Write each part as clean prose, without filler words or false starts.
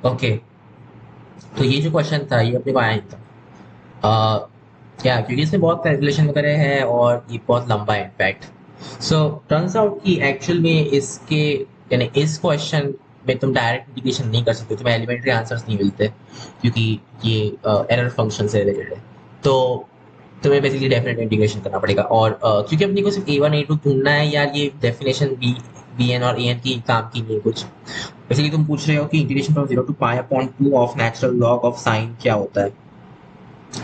Okay, तो ये जो क्वेश्चन था ये अपने को आया नहीं था। क्या, क्योंकि इसमें बहुत कैलकुलेशन वगैरह है और ये बहुत लंबा है इनफैक्ट। सो टर्न्स आउट कि एक्चुअल में इसके यानी इस क्वेश्चन में तुम डायरेक्ट इंटीग्रेशन नहीं कर सकते, तुम्हें एलिमेंट्री आंसर्स नहीं मिलते, क्योंकि ये एरर फंक्शन से रिलेटेड है। तो तुम्हें बेसिकली डेफिनेट इंटीग्रेशन करना पड़ेगा। और क्योंकि अपने को सिर्फ A1 A2 ढूंढना है यार, ये डेफिनेशन बी एन और ए एन की काम की नहीं है कुछ। बेसिकली तुम पूछ रहे हो कि integration from 0 to π/2 of natural log of sine क्या होता है,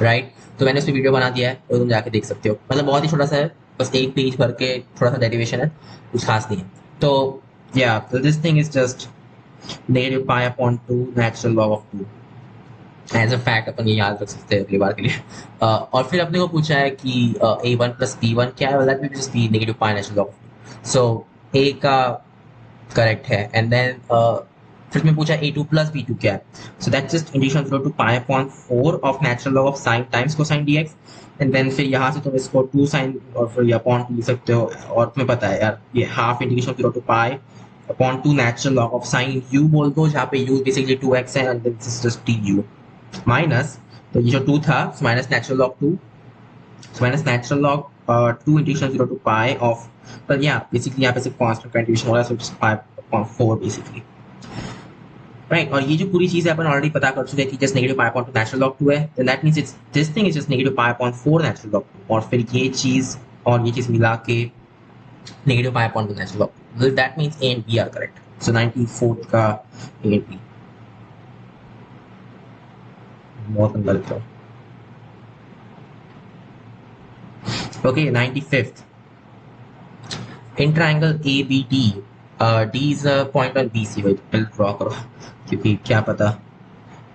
राइट? तो मैंने उसमें वीडियो बना दिया है, तो तुम जाके देख सकते हो। मतलब बहुत ही छोटा सा है, बस एक पेज भर के थोड़ा सा डेरिवेशन है, कुछ खास नहीं है। तो या this thing is just -π/2 natural log of 2। As a fact अपन ये याद रख सकते हैं अगली बार के लिए। और फिर अपने को पूछा है कि A1 + B1 क्या है, that means B -π natural log of 2। So A का करेक्ट है। एंड देन फिर मैं पूछा A2 + B2 क्या है, so that just integration 0 to π/4 of natural log of sine times cosine dx। And then फिर यहाँ से तुम इसको 2 साइन और फिर ये अपॉन 2 लिख सकते हो। और तुम्हें पता है यार, ये half integration 0 to π/2 natural log of sine u बोल दो, जहाँ पे u बेसिकली 2x है, and this is just du minus. तो ये जो 2 था, minus natural log 2, minus natural log 2 integration 0 to π of, पर या बेसिकली यहाँ पे सिर्फ कांस्टेंट का इंटीग्रेशन हो रहा है, सो 5/4 बेसिकली, राइट। और ये जो पूरी चीज है अपन ऑलरेडी पता कर चुके हैं कि जस्ट -π/2 नेचुरल लॉग 2 है, then that means it's this thing is just -π/4 natural log 2, और फिर ये चीज और ये चीज मिला के -π/2 natural log 2, that means A and B are correct. So 94th का ए एंड बी। बहुत अंदर लिख रहा हूँ। Okay, 95th। In triangle ABD, D is a point on BC। भाई पहले ड्रॉ करो, क्योंकि क्या पता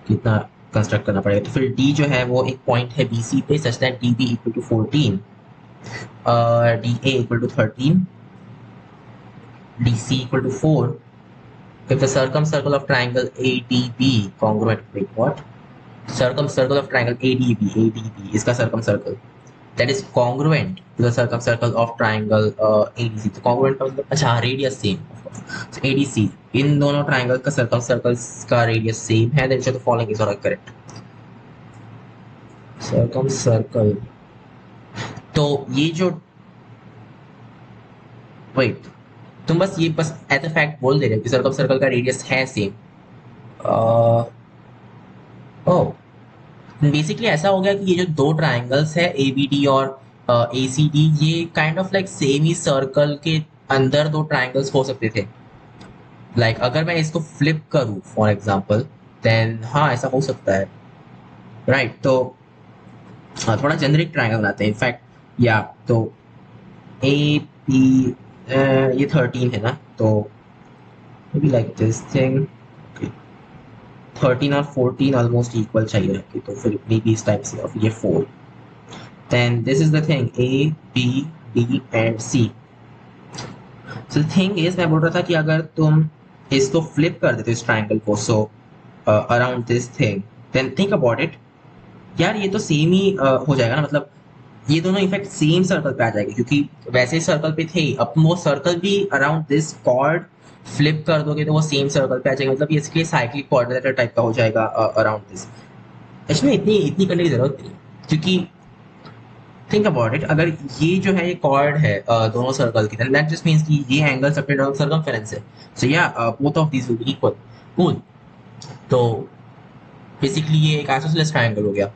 कितना कंस्ट्रक्ट करना पड़ेगा। तो फिर D जो है वो एक पॉइंट है BC पे, such that DB = 14, DA = 13, DC = 4 if the circumcircle of triangle ADB congruent, wait what, circumcircle of triangle ADB इसका circumcircle that is congruent to the circumcircle of triangle ADC। तो congruent का मतलब, अच्छा radius same, so ADC, इन दोनों triangle का circumcircles का radius same है, then the following is all correct। circumcircle, तो ये जो, वेट, तुम बस ये बस एज अ फैक्ट बोल दे रहे हो कि सर्कल का रेडियस है सेम। ओह, बेसिकली ऐसा हो गया कि ये जो दो ट्राइंगल्स है ABD और ACD, ये kind of like same he circle के अंदर दो ट्राइंगल्स हो सकते थे। लाइक अगर मैं इसको फ्लिप करूं फॉर एग्जांपल, देन हाँ ऐसा हो सकता है, राइट। तो थोड़ा जेनरिक ट्राइंगल बनाते हैं इनफैक्ट। या तो AP, ये 13 है ना, तो maybe like this thing, okay, 13 और 14 ऑलमोस्ट इक्वल चाहिए रखे, तो फिर मे बी इस टाइप से, और फिर ये 4, then this is the thing A B D and C। So the thing is, मैं बोल रहा था कि अगर तुम इसको फ्लिप कर देते इस ट्राइंगल को, so around this thing, then think about it यार, ये तो सेम ही हो जाएगा ना। मतलब ये दोनों इनफैक्ट सेम सर्कल पे आ जाएंगे, क्योंकि वैसे सर्कल पे थे, अब वो सर्कल भी अराउंड दिस कॉर्ड फ्लिप कर दोगे तो वो सेम सर्कल पे आ जाएगा। मतलब ये इसके साइक्लिक क्वाड्रिलेटरल टाइप का हो जाएगा अराउंड दिस। इसमें इतनी इतनी करने की जरूरत नहीं, क्योंकि थिंक अबाउट इट, अगर ये जो है ये कॉर्ड है दोनों सर्कल की, दैट जस्ट मींस कि ये एंगल सेपरेट ऑफ सर्कमफेरेंस है। सो या both of these will be equal. Cool. तो बेसिकली ये एक आइसोसेलेस ट्रायंगल हो गया।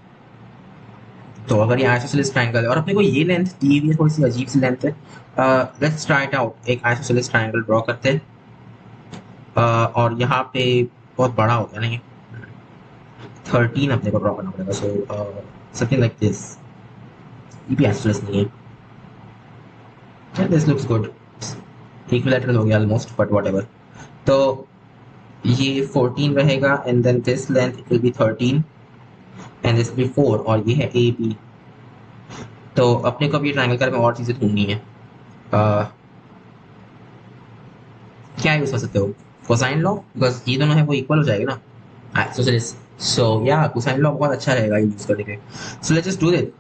तो अगर ये आइसोसेलेस ट्रायंगल है और अपने को ये लेंथ दी हुई है, थोड़ी सी अजीब सी लेंथ है, लेट्स ट्राई इट आउट। एक आइसोसेलेस ट्रायंगल ड्रॉ करते हैं, और यहाँ पे बहुत बड़ा हो गया ना ये, 13 अपने को ड्रॉ करना पड़ेगा। सो समथिंग लाइक दिस, ये भी आइसोसेलेस नहीं है, दिस लुक्स गुड, इक्विलैटरल हो गया ऑलमोस्ट, बट व्हाटएवर। तो ये 14 रहेगा, and then this length it will be 13 and this will be 4, और ये है AB। तो अपने को भी ट्रायंगल कर में और चीजें ढूंढनी है। क्या यूज कर सकते हो? कोसाइन लॉ, बिकॉज ये दोनों है वो इक्वल हो जाएगा ना। सो या कोसाइन लॉ बहुत अच्छा रहेगा यूज करने के। So let's just do it.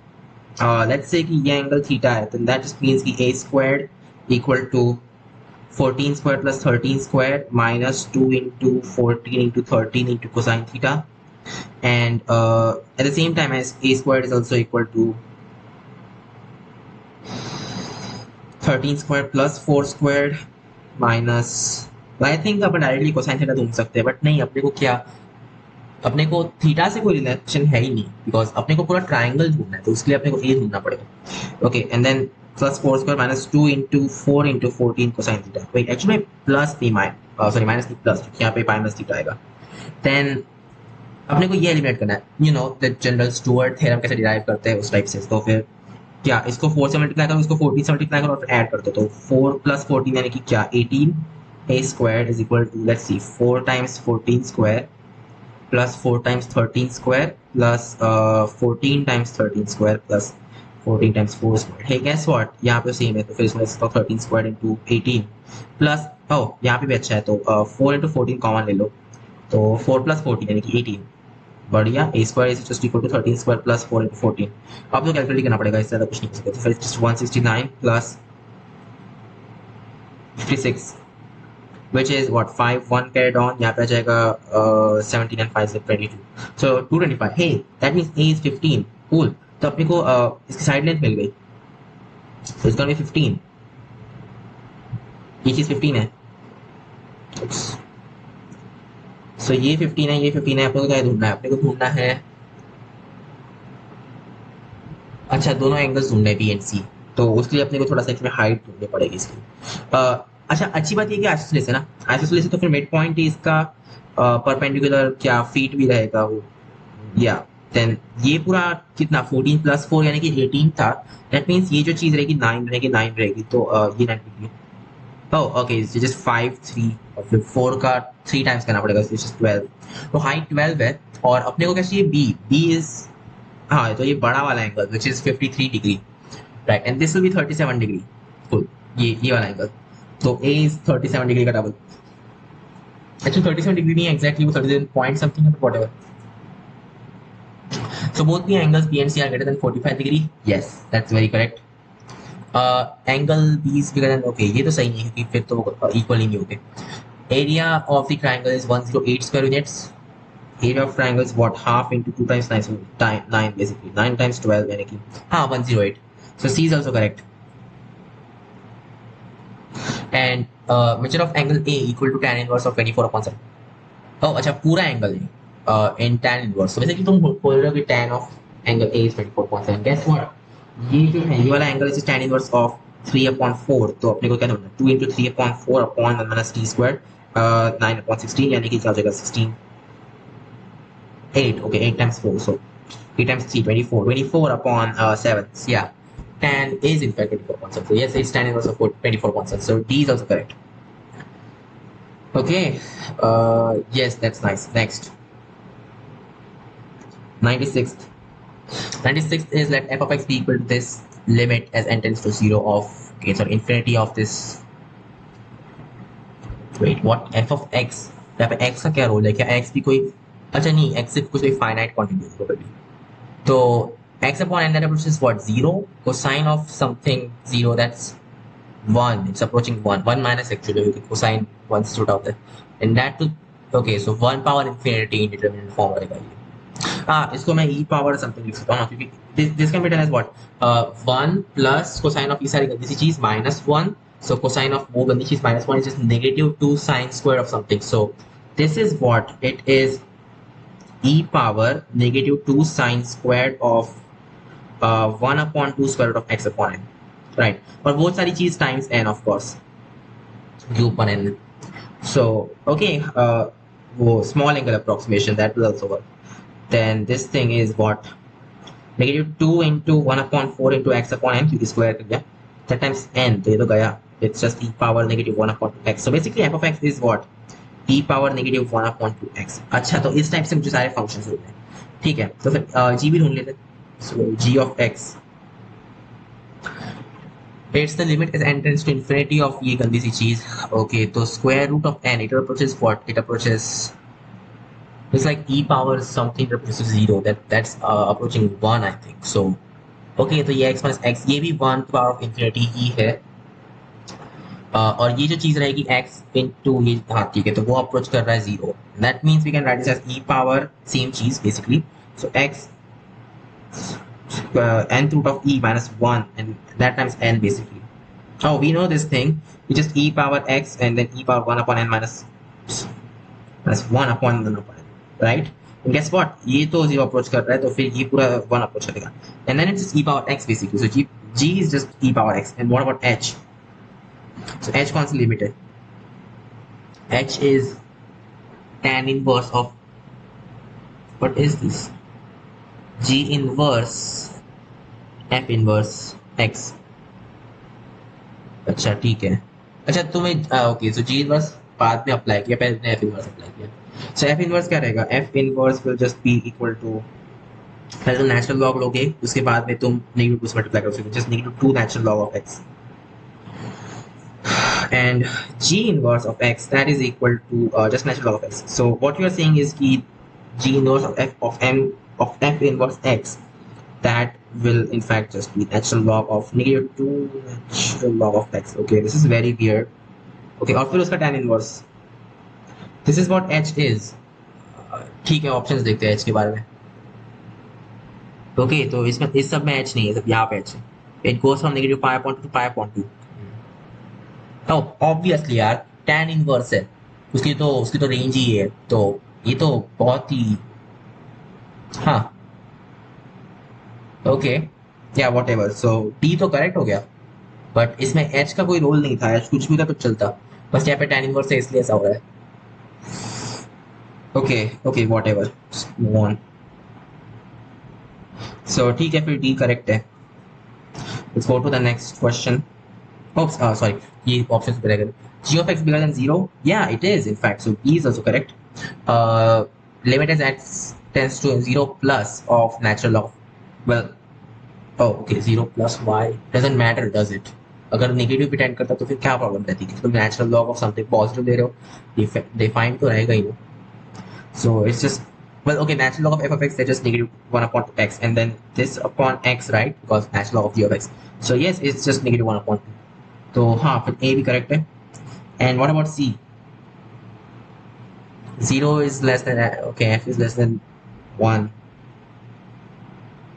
Let's say कि ये एंगल थीटा है, देन दैट जस्ट मींस कि A² equal to 14 square plus 13 square minus 2 into 14 into 13 into cosine theta, and at the same time as a squared is also equal to 13 square plus 4 squared minus, I think upon directly cosine theta ढूंढ सकते हैं, but नहीं, अपने को क्या, अपने को theta से कोई रिलेशन है ही नहीं, बिकॉज अपने को पूरा ट्राइंगल ढूंढना है, तो उसके लिए अपने को ए ढूंढना पड़ेगा. Okay, and then plus 4 square minus 2 into 4 into 14 cosine theta. Wait, actually plus थी सॉरी माइनस थी प्लस, क्योंकि यहाँ पे माइनस थीटा आएगा. देन अपने को ये एलिमिनेट करना है, you know the general Stuart theorem कैसे डिराइव करते हैं उस टाइप से. तो फिर क्या, इसको 4 से मल्टीप्लाई करो, इसको 14 से मल्टीप्लाई करो और फिर ऐड कर दो. तो 4 प्लस 14 यानी कि क्या, 18 a squared is equal to, let's see, 4 times 14 square plus 4 times 13 square plus 14 times 13 square plus 14 times 4 square. Hey, guess what, यहाँ पे सेम है, तो फिर इसमें 13 squared into 18 plus, यहाँ पे भी अच्छा है, तो 4 into 14 कॉमन ले लो, तो 4 plus 14 यानी कि 18. बढ़िया, a square is just equal to 13 square plus 4 into 14. अब तो कैलकुलेट करना पड़ेगा, इससे ज़्यादा कुछ नहीं कर सकते. तो फिर just 169 plus 56, which is what, 5 1 carried on, यहाँ पे आ जाएगा 17 and 5 is 22, so 225. Hey, that means a is 15. Cool. तो अपने को इसकी साइड लेंथ मिल गई, so it's gonna be 15. ये चीज़ 15 है, so ये 15 है, ये 15 है. अपने को क्या ढूंढना है, अपने को ढूंढना है, अच्छा दोनों एंगल्स ढूंढने बी एंड सी, तो उसके लिए अपने को थोड़ा सा इसमें हाइट ढूंढनी पड़ेगी इसकी. अच्छा, अच्छी बात ये कि आइसोसेलेस है ना, आइसोसेलेस है, तो फिर मिड पॉइंट इसका परपेंडिकुलर क्या फीट भी रहेगा वो, या देन ये पूरा कितना 14 प्लस 4 यानी कि 18 था. दैट मीन्स ये जो चीज रहेगी 9 रहेगी, 9 रहेगी, तो ये 9 डिग्री. ओके, जस्ट 5 3 और फिर 4 का 3 टाइम्स करना पड़ेगा, so just 12. तो हाइट 12 है, और अपने को क्या चाहिए, बी इज, हाँ तो ये बड़ा वाला angle which is 53 degree, right, and this will B 37 degree. Full, ये वाला एंगल, तो a is 37 डिग्री का डबल. एक्चुअली 37 डिग्री नहीं है एग्जैक्टली, वो 37 पॉइंट समथिंग है, but whatever. So both the angles B and C are greater than 45 degree. Yes, that's very correct. Angle B is bigger than, okay, ये तो सही नहीं है क्योंकि फिर तो equal ही नहीं होते. Area of the triangle is 108 square units. Area of triangle is what, half into 2 times 9, so 9 basically, 9 times 12 यानी कि हाँ 108. So C is also correct. And measure of angle A equal to tan inverse of 24/7. Oh, अच्छा पूरा angle है in tan inverse. So basically तुम बोल रहे हो कि tan of angle A is 24/7. Guess what? ये जो है ये वाला angle is tan inverse of 3/4. तो अपने को क्या ढूंढना है, 2 into 3/4 upon 1 minus t squared, 9/16 यानी कि क्या हो जाएगा 16, 8. Okay, 8 times 4, so 8 times 3, 24. 24 upon 7. Yeah, tan is in fact 24/7. So yes, it's tan inverse of 24/7. So D is also correct. Okay, yes, that's nice. Next, 96th. 96th is let f of x be equal to this limit as n tends to 0 of, okay, sorry, infinity of this. Wait, what, f of x, यहाँ पे x का क्या role है, क्या x भी कोई, अच्छा नहीं, x सिर्फ कुछ फाइनाइट क्वांटिटी है प्रोबेबली. तो x upon n that approaches what, 0, cosine of something 0, that's 1, it's approaching 1 minus actually, because cosine 1 से छोटा होता है, and that to, okay, so 1 power infinity indeterminate form रहेगा ये. इसको मैं e power something लिख सकता हूँ ना, क्योंकि this can be done as what, 1 plus cosine of ये सारी गंदी सी चीज minus 1, so cosine of वो गंदी चीज minus 1 is just negative 2 sine square of something. So this is what it is, e power negative 2 sine squared of 1 upon 2 square root of x upon n, right, और वो सारी चीज times n of course, u upon n. So okay, वो small angle approximation that will also work. Then this thing is what, negative 2 into 1 upon 4 into x upon n, क्योंकि square कर दिया, that times n, तो ये तो गया, it's just e power negative 1 upon 2x. So basically f of x is what, e power negative 1 upon 2x. अच्छा, तो इस टाइप से मुझे सारे फंक्शंस होते हैं, ठीक है. तो फिर g भी ढूंढ लेते हैं. So g of x, it's the limit as n tends to infinity of ये गंदी सी चीज. Okay, तो square root of n, it approaches what, it approaches, it's like e power something replaces 0, that's approaching 1 I think. So okay, तो ये x minus x, ये भी 1 power of infinity e है. और ये जो चीज रहेगी x इंटू ये, हाँ ठीक है, तो वो अप्रोच कर रहा है 0. That means we can write this as e power same चीज basically. So x nth root of e minus 1 and that times n basically. Oh, we know this thing. We just e power x and then e power 1 upon n minus 1 upon 1 upon n, right? And guess what? ये तो 0 approach कर रहा है, तो फिर ये पूरा 1 approach करेगा. And then it's just e power x basically. So g is just e power x. And what about h? So h कौन सी लिमिट है? h is tan inverse of, what is this? g inverse f inverse x. अच्छा ठीक है. अच्छा तुम्हें okay, सो जी inverse बाद में apply किया, पहले एफ इनवर्स अप्लाई किया. सो एफ इनवर्स क्या रहेगा? F inverse will just be equal to, पहले तुम नेचुरल लॉग लोगे, उसके बाद में तुम नेगेटिव टू से मल्टीप्लाई करोगे, just negative two natural log of x and g inverse of x that is equal to just natural log of x. So what you are saying is ki g inverse of f inverse x, that will in fact just be natural log of negative 2 natural log of x. Okay, this is very weird. Okay, और फिर उसका tan inverse, this is what h is. ठीक है, options देखते हैं h के बारे में. ओके तो इसमें इस सब में h नहीं है, सब यहाँ पे h है. It goes from negative pi upon two pi upon two. Obviously यार tan इनवर्स है, उसकी तो रेंज ही है, तो ये तो बहुत ही, हाँ ओके या वॉट एवर. सो डी तो करेक्ट हो गया, बट इसमें h का कोई रोल नहीं था, h कुछ भी था तो चलता, बस यहाँ पे tan इनवर्स है इसलिए ऐसा हो रहा है. Okay whatever, move on. So ठीक है, फिर डी करेक्ट है. Let's go to the next question. Oops, sorry, ये options पे रह गए. G of x bigger than 0? Yeah, it is in fact. So B is also correct. Limit as x tends to 0 plus of natural log. Well, oh okay, 0 plus y doesn't matter, does it? अगर negative भी tend करता तो फिर क्या problem रहती है? तुम natural log of something positive दे रहे हो, डिफाइन तो रहेगा ही. So it's just, well, okay, natural log of f of x is just negative 1 upon x and then this upon x, right? Because natural log of g of x. So yes, it's just negative 1 upon 2. तो हाँ, फिर ए भी correct है. And what about C? 0 is less than, okay, f is less than 1.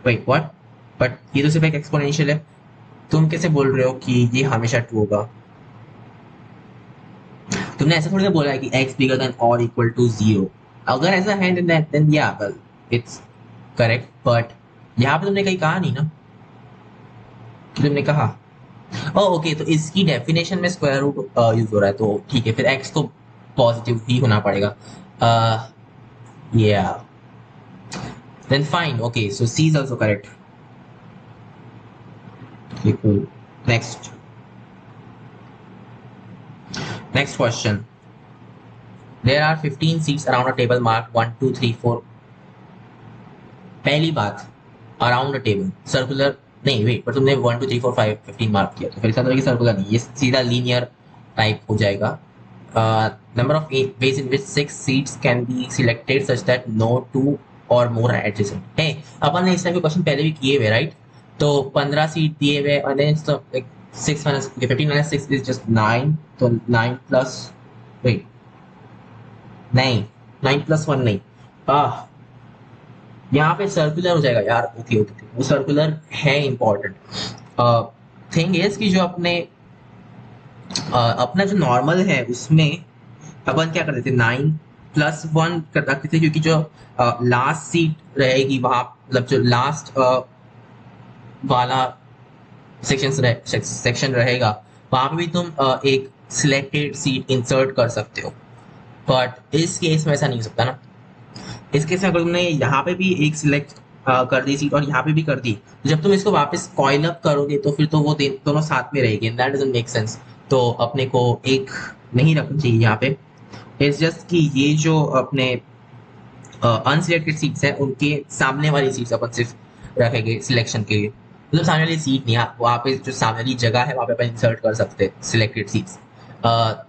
wait what? But ये तो सिर्फ एक exponential है, तुम कैसे बोल रहे हो कि ये हमेशा ट्रू होगा? तुमने ऐसा थोड़ी ना बोला है कि x bigger than or equal to 0. अगर ऐसा है then yeah, well, it's correct, but यहाँ पे तुमने कहीं कहा नहीं ना कि तुमने कहा. ओके, तो इसकी डेफिनेशन में स्क्वायर रूट यूज हो रहा है, तो ठीक है, फिर x तो पॉजिटिव ही होना पड़ेगा. या then fine. Okay, so C is also correct. Next question. There are 15 seats around a table mark 1 2 3 4. पहली बात, अराउंड अ टेबल सर्कुलर नहीं, वेट, पर तुमने 1 2 3 4 5 15 मार्क किया, तो फिर इसका मतलब सर्कुलर नहीं, ये सीधा लीनियर टाइप हो जाएगा. Number of ways in which 6 seats can be selected such that no 2 और मोर एडजेसेंट है. अपन ने इस टाइप के क्वेश्चन पहले भी किए हुए, राइट? तो 15 सीट दिए हुए और then 6 minus 15 minus 6 is just 9, तो 9 प्लस, वेट, नहीं 9 प्लस 1 नहीं, यहाँ पे सर्कुलर हो जाएगा यार. ओके, वो सर्कुलर है इंपॉर्टेंट. थिंग इज कि जो अपना जो नॉर्मल है उसमें अपन क्या करते थे, 9 प्लस 1 कर रखते थे, क्योंकि जो लास्ट सीट रहेगी वहां, मतलब जो लास्ट वाला सेक्शन रहेगा वहां पे भी तुम एक सिलेक्टेड सीट इंसर्ट कर सकते हो, बट इस केस में ऐसा नहीं हो सकता ना. इस केस में अगर तुमने यहाँ पे भी एक सिलेक्ट कर दी सीट और यहाँ पे भी कर दी, तो जब तुम इसको वापस कॉइल अप करोगे तो फिर तो वो दोनों साथ में रहेगी, and that doesn't make sense. तो अपने को एक नहीं रखना चाहिए यहाँ पे. इट्स जस्ट कि ये जो अपने अनसिलेक्टेड सीट्स हैं उनके सामने वाली सीट्स अपन सिर्फ रखेंगे सिलेक्शन के लिए, मतलब सामने वाली सीट नहीं, वहाँ पे जो सामने वाली जगह है वहाँ पे अपन इंसर्ट कर सकते हैं सिलेक्टेड सीट्स.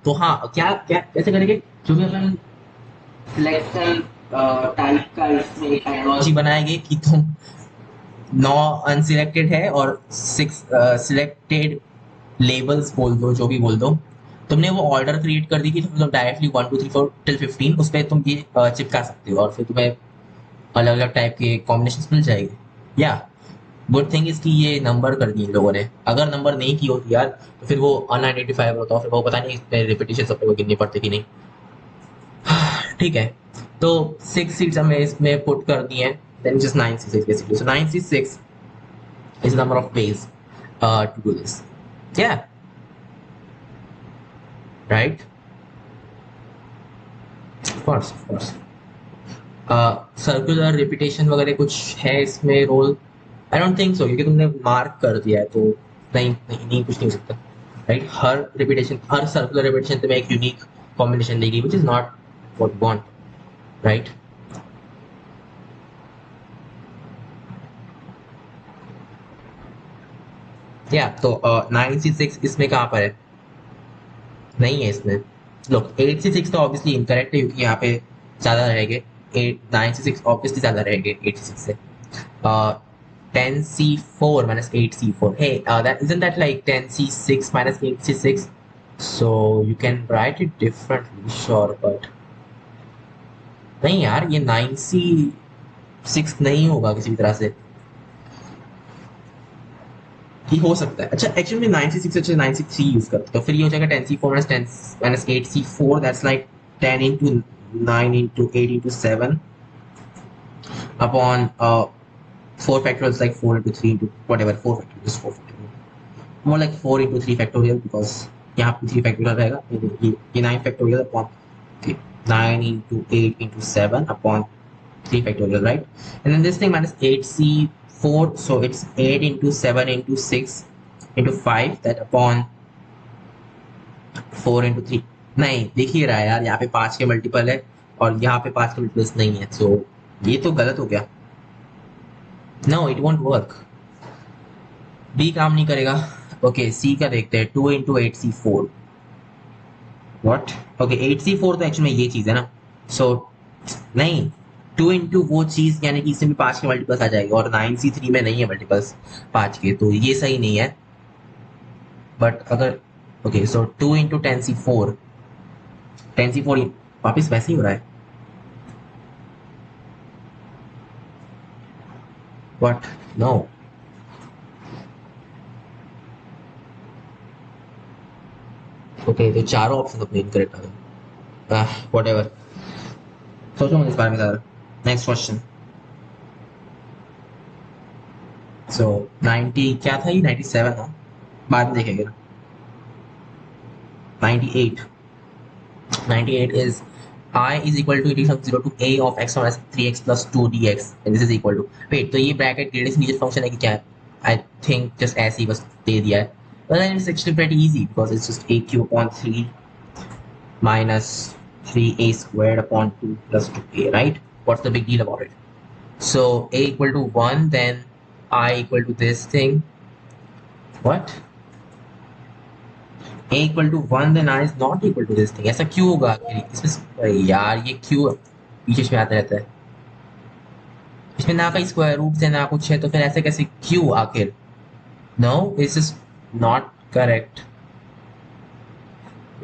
तो हाँ, क्या क्या कैसे करेंगे, जो भी अपन सिलेक्शन टाइप का इसमें एक एनालॉजी बनाएंगे कि तुम 9 अनसिलेक्टेड है और 6 सिलेक्टेड लेबल्स बोल दो, जो भी बोल दो, तुमने वो ऑर्डर क्रिएट कर दी कि तुम डायरेक्टली 1 2 3 4 till 15 उस पर तुम ये चिपका सकते हो और फिर तुम्हें अलग अलग टाइप के कॉम्बिनेशन मिल जाएंगे। या गुड थिंग इज कि ये नंबर कर दिए इन लोगों ने। अगर नंबर नहीं की होती यार तो फिर वो अनआइडेंटिफाइबल होता, फिर वो पता नहीं इसमें रिपीटेशन अपने को गिननी पड़ती कि नहीं। ठीक है, तो 6 सीट्स हमें इसमें पुट कर दी हैं, then just 9 C6 basically. So 9 C6 is the number of ways to do this. Yeah, right? Of course, of course. Circular repetition वगैरह कुछ है इसमें role? I don't think so, क्योंकि तुमने मार्क कर दिया है तो नहीं नहीं, नहीं कुछ नहीं हो सकता, राइट? हर रिपीटेशन, हर सर्कुलर रिपीटेशन तुम्हें एक यूनिक कॉम्बिनेशन देगी which is not what want, right? या तो 9 C6 इसमें कहाँ पर है? नहीं है इसमें। लोग 8 C6 तो ऑब्वियसली इनकरेक्ट है क्योंकि यहाँ पे ज़्यादा रहेंगे। 9 C6 ऑब्वियसली ज़्यादा रहेंगे 8 C6 से। 10 C4 minus 8 C4, hey, that isn't that like 10 C6 minus 8 C6? So you can write it differently, sure, but नहीं यार, ये 9 C6 नहीं होगा किसी भी तरह से। ये हो सकता है, अच्छा एक्चुअली में 9 C6 अच्छे 9 C3 यूज करते तो फिर ये हो जाएगा 10 C4 minus 10 minus 8 C4, that's like 10 into 9 into 8 into 7 upon 4 factorial is like 4 into 3 into whatever, 4 factorial is 4 factorial, more like 4 into 3 factorial because यहाँ पे 3 factorial रहेगा, ये 9 factorial upon 9 into 8 into 7 upon 3 factorial, right? And then this thing minus 8C4, so it's 8 into 7 into 6 into 5, that upon 4 into 3, नहीं दिख ही रहा है यार, यहाँ पे 5 के मल्टीपल है और यहाँ पे 5 के मल्टीपल्स नहीं है, so ये तो गलत हो गया। No, it won't work. B काम नहीं करेगा। ओके, C का देखते हैं, 2 into 8C4, what? Okay, 8C4 तो एक्चुअली में ये चीज है ना, सो नहीं, 2 इंटू वो चीज यानी कि इसमें भी 5 के मल्टीपल्स आ जाएगा और 9C3 में नहीं है मल्टीपल्स 5 के, तो ये सही नहीं है। बट अगर ओके, सो 2 इंटू 10C4, 10C4 वापिस वैसे ही हो रहा है, बट नो, ओके, तो चारों ऑप्शन अपने इनकरेक्ट आ गए। व्हाटएवर, सोचो मैं इस बारे में ज़्यादा। Next question. सो 90 क्या था, ये 97 था, बाद में देखेंगे। 98, 98 is I is equal to e from 0 to a of x minus 3x plus 2 dx and this is equal to, wait, तो ये ब्रैकेट ग्रेडियंट नीचे फंक्शन है कि क्या है? आई थिंक जस्ट ऐसे ही बस दे दिया है, but then it's actually pretty easy because it's just aq upon 3 minus 3a squared upon 2 plus 2a, right? What's the big deal about it? So a equal to 1, then I equal to this thing, what? a equal to 1 then I is not equal to this thing, ऐसा क्यों होगा आखिर इसमें? अरे यार ये क्यों बीच में आता रहता है, इसमें ना कहीं स्क्वायर रूट है ना कुछ है, तो फिर ऐसे कैसे क्यों आखिर? No, this is not correct.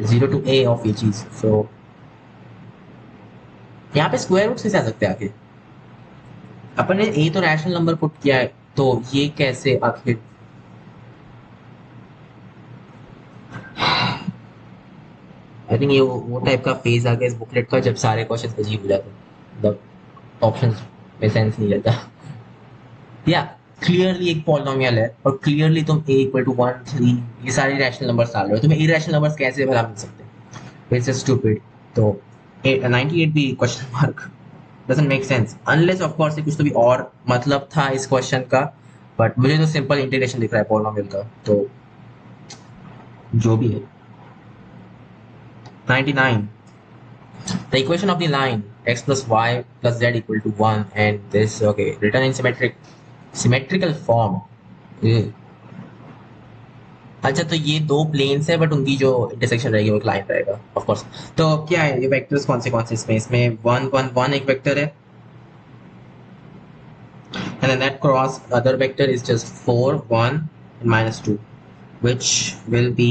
0 to a of ये चीज, सो यहाँ पे स्क्वायर रूट कैसे आ सकते हैं आखिर? अपन ने a तो रैशनल नंबर पुट किया है, तो ये कैसे आखिर? आई थिंक ये वो टाइप का फेज आ गया इस बुकलेट का जब सारे क्वेश्चन अजीब हो जाते हैं, मतलब ऑप्शन में सेंस नहीं रहता। या क्लियरली एक पॉलिनोमियल है और क्लियरली तुम a इक्वल टू 1 3 ये सारे रैशनल नंबर्स डाल रहे हो, तुम्हें इरेशनल नंबर्स कैसे भला मिल सकते हैं? It's just stupid. तो 98 भी question mark doesn't make sense unless of course कुछ तो भी और मतलब था इस क्वेश्चन का, बट मुझे तो सिंपल इंटीग्रेशन दिख रहा है पॉलिनोमियल का, तो जो भी है। 99, the equation of the line x plus y plus z equal to 1 and this, okay, written in symmetrical form. अच्छा, तो ये दो प्लेन्स है बट उनकी जो इंटरसेक्शन रहेगी वो एक लाइन रहेगा ऑफ कोर्स। तो क्या है ये वेक्टर्स कौन से इसमें? इसमें 1 1 1 एक वेक्टर है and then that cross other vector is just 4 1 and minus 2 which will be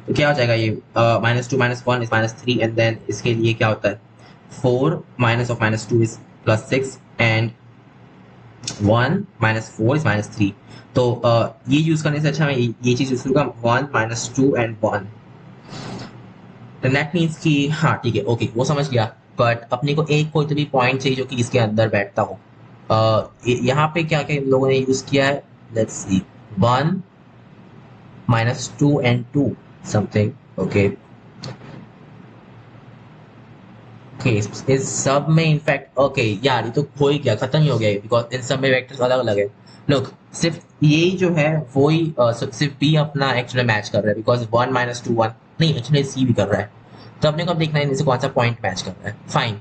तो क्या हो जाएगा ये -2 -1 इज -3 एंड देन इसके लिए क्या होता है 4 minus of -2 is +6 and 1 -4 is -3 तो ये यूज करने से अच्छा मैं ये चीज यूज करूंगा 1 -2 एंड 1 तो दैट मीन्स कि हाँ ठीक है ओके वो समझ गया बट अपने को एक कोई तो भी पॉइंट चाहिए जो कि इसके अंदर बैठता हो यहाँ पे क्या क्या इन लोगों ने यूज किया है let's see 1 -2 and 2 something okay okay इस सब में इनफैक्ट ओके यार ये तो हो ही गया खत्म ही हो गया बिकॉज इन सब में वेक्टर्स अलग अलग है लुक सिर्फ यही जो है वो ही सिर्फ बी अपना एक्चुअली मैच कर रहा है बिकॉज 1 -2 1 नहीं एक्चुअली सी भी कर रहा है तो अपने को अब देखना है इनमें से कौन सा पॉइंट मैच कर रहा है फाइन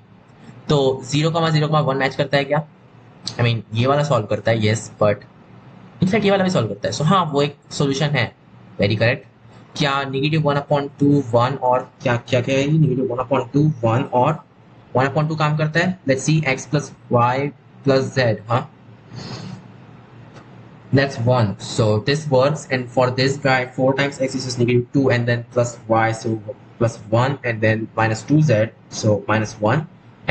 तो 0,0,1 मैच करता है क्या आई मीन ये वाला सॉल्व करता है येस बट इनफैक्ट ये वाला भी सॉल्व करता है सो हाँ वो एक सोल्यूशन है वेरी करेक्ट क्या -1/2 1 और क्या क्या क्या है -1/2 1 और 1/2 काम करता है let's see x plus y plus z हाँ that's 1 so this works and for this guy 4 times x is just -2 and then plus y so +1 and then -2z so -1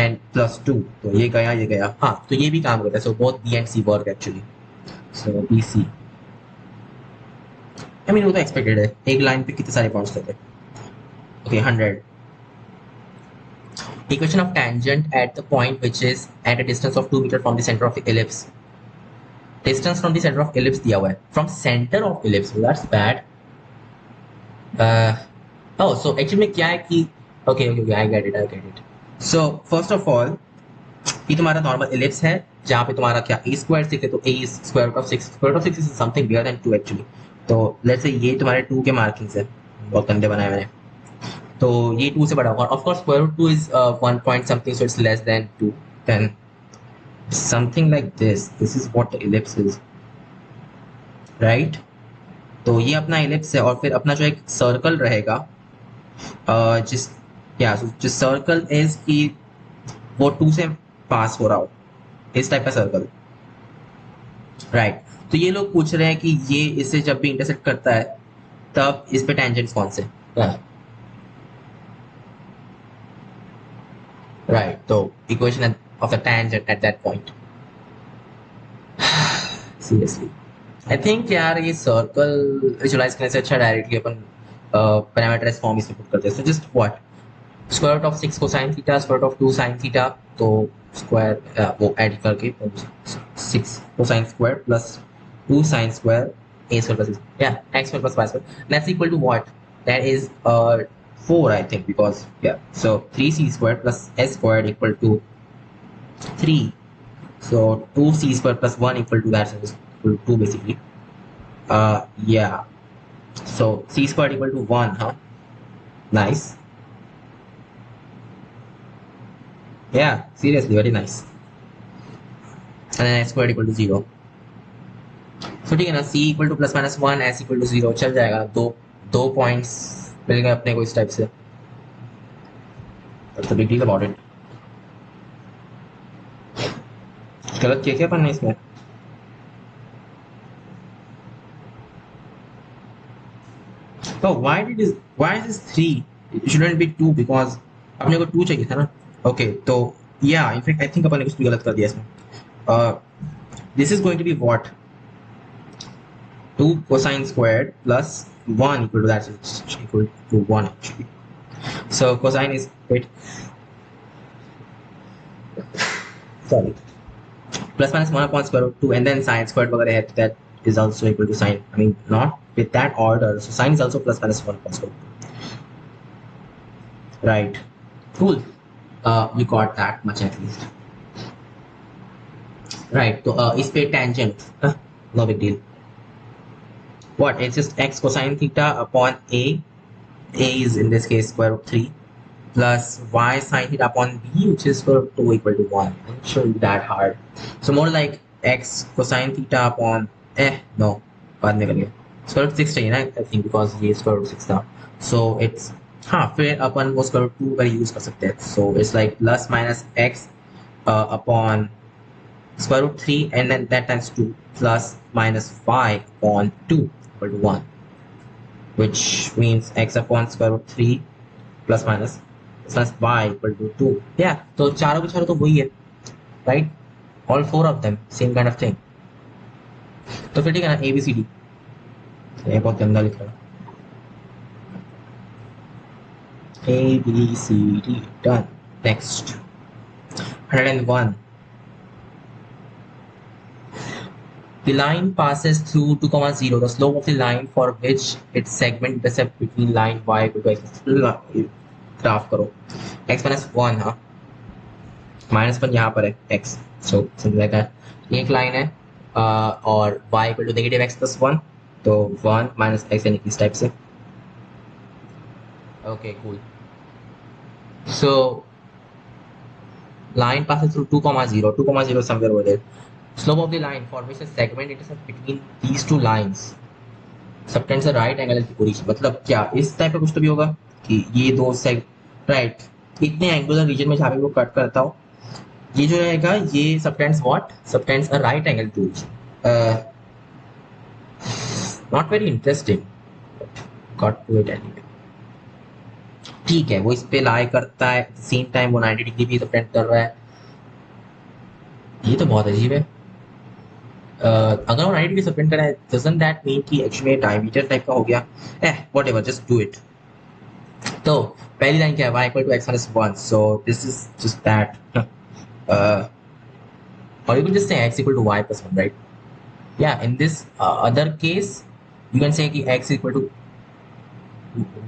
and +2 तो ये गया हाँ तो ये भी काम करता है so both b and c work actually so bc I mean वो तो एक्सपेक्टेड है एक लाइन पे कितने सारे पॉइंट्स करते हैं okay 100 equation of tangent at the point which is at a distance of 2 meter from the center of the ellipse distance from the center of ellipse दिया हुआ है from center of ellipse well, that's bad oh so actually में क्या है कि okay I get it so first of all ये तुम्हारा normal ellipse है जहाँ पे तुम्हारा क्या a स्क्वायर 6 है तो a is square root of 6 square root of 6 is something bigger than 2 actually तो लेट्स से ये तुम्हारे 2 के मार्किंग्स है बहुत गंदे बनाए मैंने तो ये 2 से बड़ा होगा of course square root 2 is 1 point something so it's less than 2 then something like this is what the ellipse is right तो ये अपना एलिप्स है और फिर अपना जो एक सर्कल रहेगा जिस जिस सर्कल इज कि वो 2 से पास हो रहा हो इस टाइप का सर्कल राइट तो ये लोग पूछ रहे हैं कि ये इससे जब भी इंटरसेक्ट करता है तब इस पे टेंजेंट्स कौन से राइट तो equation of the tangent at that point seriously I think यार ये सर्कल विजुलाइज करने से अच्छा डायरेक्टली अपन पैरामीटराइज फॉर्म इसमें पुट करते हैं so just what square root of 6 cosine theta square root of 2 sine theta तो स्क्वायर वो ऐड करके 6 cosine square plus 2 sin square a square plus x square plus y square that's equal to what that is 4 I think because so 3c squared plus s squared equal to 3 so 2c squared plus 1 equal to that so it's equal to 2 basically yeah so c squared equal to 1 huh nice yeah seriously very nice and then s squared equal to 0 तो ठीक है ना c equal to +-1 s equal to 0 चल जाएगा दो points मिल गए अपने को इस टाइप से तो बिग डील अबाउट इट गलत किया क्या अपन ने इसमें तो why is this 3 it shouldn't be 2 because अपने को 2 चाहिए था ना ओके तो या इनफैक्ट आई थिंक अपन ने कुछ गलत कर दिया इसमें this is going to be what 2 cosine squared plus 1 equal to that, so it's equal to 1 actually. So cosine is sorry plus minus 1 upon square root 2 and then sine squared वगैरह है that is also equal to sine. I mean not with that order, so sine is also plus minus 1 upon square root 2. Right, cool. We got that much at least. Right, तो इस पे tangent no big deal. What it's just x cosine theta upon a is in this case square root 3 plus y sine theta upon b which is square root 2 equal to 1 I'm not sure it's that hard so more like x cosine theta upon no बाद में करेंगे square root 6 चाहिए ना I think because ये square root 6 था so it's हाँ फिर अपन वो square root 2 का यूज कर सकते हैं so it's like plus minus x upon square root 3 and then that times 2 plus minus y upon 2 equal to 1 which means x upon square root 3 plus minus plus y equal to 2. Yeah, तो चारों के चारों तो वही है, right? All four of them same kind of thing. तो फिर ठीक है ना, ए बी सी डी, ये बहुत गंदा लिख रहा है, A B C D done. Next 101. The line passes through 2, 0. The slope of the line for which its segment intercept between line y equal to x. Graph करो, x minus 1, हाँ, minus 1 यहाँ पर है x, so simple like that. एक line है और y equal to negative x plus 1, तो 1 minus x यानी कि इस टाइप से. Okay cool. So line passes through 2, 0 somewhere over there. Slope of the line for which the segment intercept between these two lines subtends a right angle at the origin. मतलब क्या इस type का कुछ तो भी होगा कि ये दो सेग राइट इतने एंगुलर रीजन में जहाँ पे वो कट करता हो, ये जो रहेगा ये subtends what, subtends a right angle to origin. Not very interesting, got to it anyway. ठीक है, वो इस पे लाई करता है, सेम टाइम वो 90 डिग्री भी सबटेंड कर रहा है. ये तो बहुत अजीब है. अगर वो 90 डिग्री सबटेंड कर रहा है, डजंट दैट मीन कि एक्चुअली डायमीटर टाइप का हो गया? Whatever, just do it. तो पहली लाइन क्या है, y equal to x minus 1, so this is just that. Or you can just say x equal to y plus 1, right? Yeah, in this other case you can say कि x equal to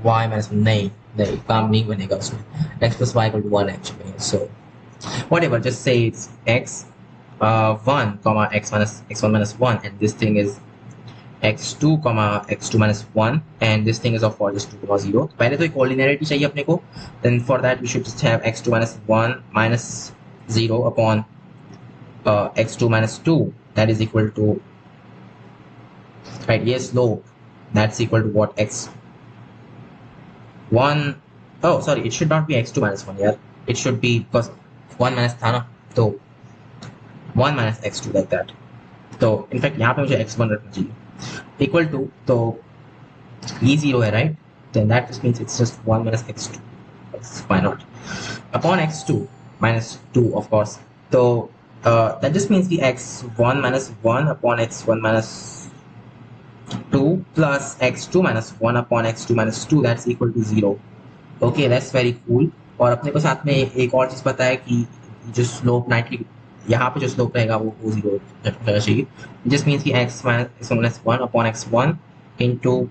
y minus 1. नहीं काम नहीं बनेगा उसमें, x plus y equal to 1 actually. So whatever, just say it's x 1 comma x1 minus 1, and this thing is x2 comma x2 minus 1, and this thing is of course 2 comma 0. पहले तो एक कोऑर्डिनेरिटी चाहिए अपने को, then for that we should just have x2 minus 1 minus 0 upon x2 minus 2, that is equal to, right, yes, slope, that's equal to what, x1, oh sorry, it should not be x2 minus 1 here, it should be, because 1 minus था ना, तो 1 minus x2 like that. तो in fact यहाँ पे मुझे x1 रखना चाहिए, equal to, तो ये 0 है, right? Then that just means it's just 1 minus x2, why not, upon x2 minus 2 of course. तो that just means कि x1 minus 1 upon x1 minus 2 plus x2 minus 1 upon x2 minus 2, that's equal to 0. okay, that's very cool. और अपने को साथ में एक और चीज़ पता है कि जो स्लोप 90, यहाँ पे जो स्लोप रहेगा वो 0 रहना चाहिए. जस्ट मीन्स कि x minus 1 upon x1 into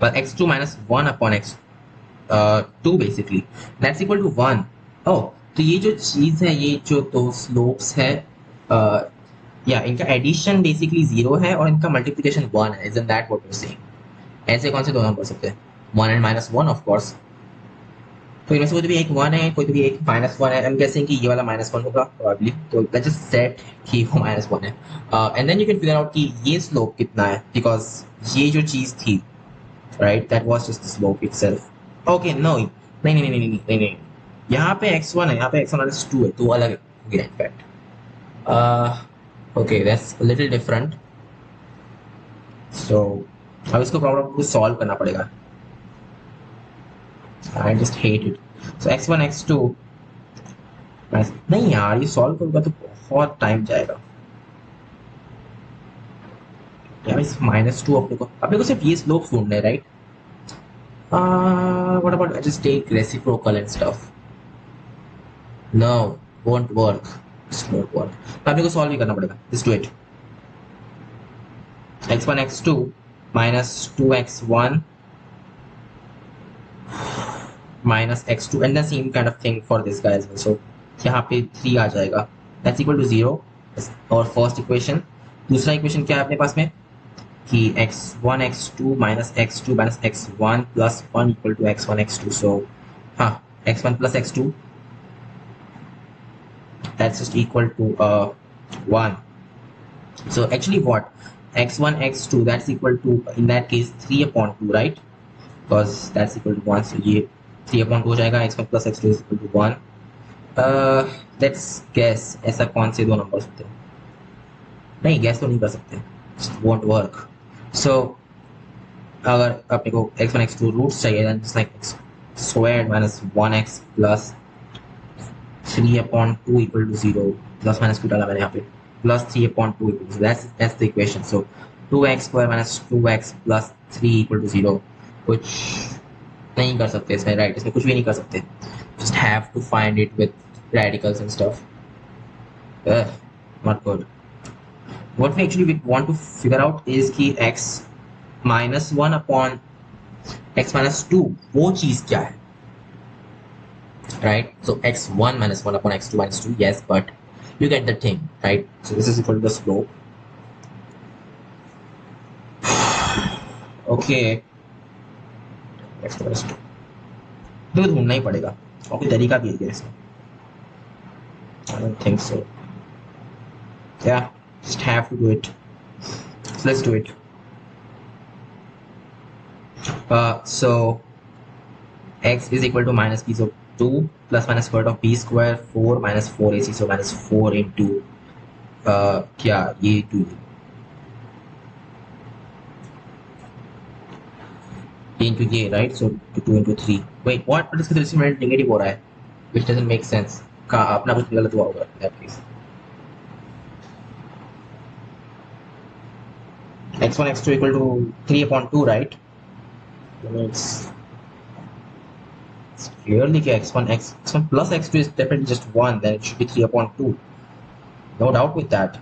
x2 minus 1 upon x2 basically, that's equal to 1. oh, तो ये जो चीज़ है, ये जो दो स्लोप्स है, या इनका एडिशन बेसिकली 0 है और इनका मल्टीप्लिकेशन 1 है. isn't that what you're saying? ऐसे कौन से दो नंबर सकते हैं? 1 and minus 1 of course. तो इनमें से कोई तो भी एक 1 है, कोई तो भी एक -1 है. आई एम गेसिंग कि ये वाला -1 होगा प्रोबेबली, तो लेट्स जस्ट सेट कि वो -1 है. And then you can figure out कि ये स्लोप कितना है, बिकॉज ये जो चीज़ थी, right, that was just the slope itself. Okay, no, नहीं, यहाँ पे x1 है, यहाँ पे x1 minus 2 है, तो अलग हो गया in fact. Okay, that's a little different. So अब इसको प्रॉब्लम को सॉल्व करना पड़ेगा. I just hate it. So x1 x2, नहीं यार, ये सॉल्व करूँगा तो बहुत टाइम जाएगा यार. इस -2 अपने को सिर्फ ये स्लोप ढूंढना है, right? What about I just take reciprocal and stuff? No, won't work. Just won't work. तो अपने को सॉल्व ही करना पड़ेगा. Just do it. x1 x2 minus 2x1 minus x2 and the same kind of thing for this guy as well. So यहाँ पे 3 आ जाएगा, that's equal to 0. और first equation. दूसरा इक्वेशन क्या है अपने पास में कि x1 x2 minus x2 minus x1 plus 1 equal to x1 x2. so हाँ, x1 plus x2, that's just equal to 1. so actually what, x1 x2, that's equal to in that case 3 upon 2, right? because that's equal to 1. so ये 3 upon 2 हो जाएगा. x1 plus x2 is equal to 1. let's guess ऐसा कौन से दो number होते हैं? नहीं, गैस तो नहीं कर सकते, won't work. so अगर अपने को x1 x2 रूट्स चाहिए then it's like x squared minus 1x plus 3 upon 2 equal to 0 plus minus 2 डाला मैंने यहाँ पे plus 3 upon 2 equal to 0 that's the equation so 2x square minus 2x plus 3 equal to 0 कुछ नहीं कर सकते इसमें राइट इसमें कुछ भी नहीं कर सकते just have to find it with radicals and stuff not good what we actually want to figure out is कि x minus 1 upon x minus 2 वो चीज क्या है right so x1 minus 1 upon x2 minus 2 yes but you get the thing right so this is equal to the slope okay x minus 2 तो ढूंढना ही पड़ेगा और कोई तरीका भी है इसमें I don't think so yeah just have to do it so let's do it so x is equal to minus b so 2 plus minus square root of b square 4 minus 4ac so minus 4 into क्या ये 2 into ये right so 2 into 3 wait what but इसका तो इसमें negative हो रहा है which doesn't make sense का अपना कुछ गलत हुआ होगा in that case x1 x2 equal to 3 upon 2 right so it's clearly x1 plus x2 is definitely just 1 then it should be 3 upon 2 no doubt with that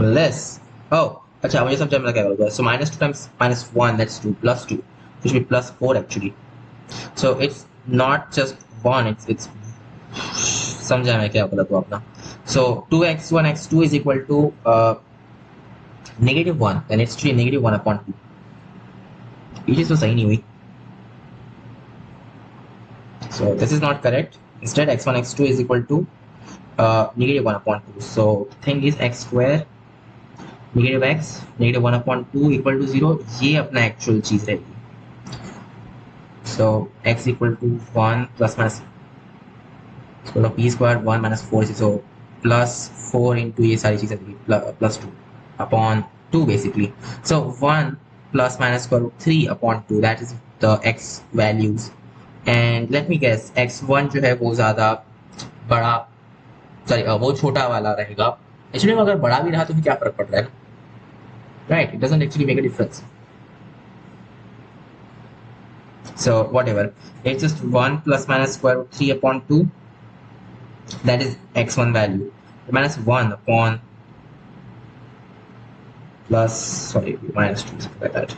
unless oh अच्छा मुझे समझा मेरा क्या होगा so minus 2 times minus 1 that's 2 plus 2 which should be plus 4 actually so it's not just 1 it's समझा मैं क्या गलत हुआ अपना so 2x1 x2 is equal to negative 1 then it's 3 negative 1 upon 2 ये चीज तो सही नहीं हुई so this is not correct instead x1 x2 is equal to negative 1 upon 2 so the thing is x square negative x negative 1 upon 2 equal to 0 ये अपना actual चीज रहेगी so x equal to 1 plus minus square of b square 1 minus 4 so plus 4 into ये सारी चीजें plus 2 upon 2 basically so 1 plus minus square root 3 upon 2 that is the x values and let me guess x1 जो है वो ज़्यादा बड़ा sorry वो छोटा वाला रहेगा एक्चुअली अगर बड़ा भी रहा तो भी क्या फर्क पड़ रहा है right it doesn't actually make a difference so whatever it's just 1 plus minus square root 3 upon 2 that is x1 value minus 1 upon plus sorry minus 2 something like that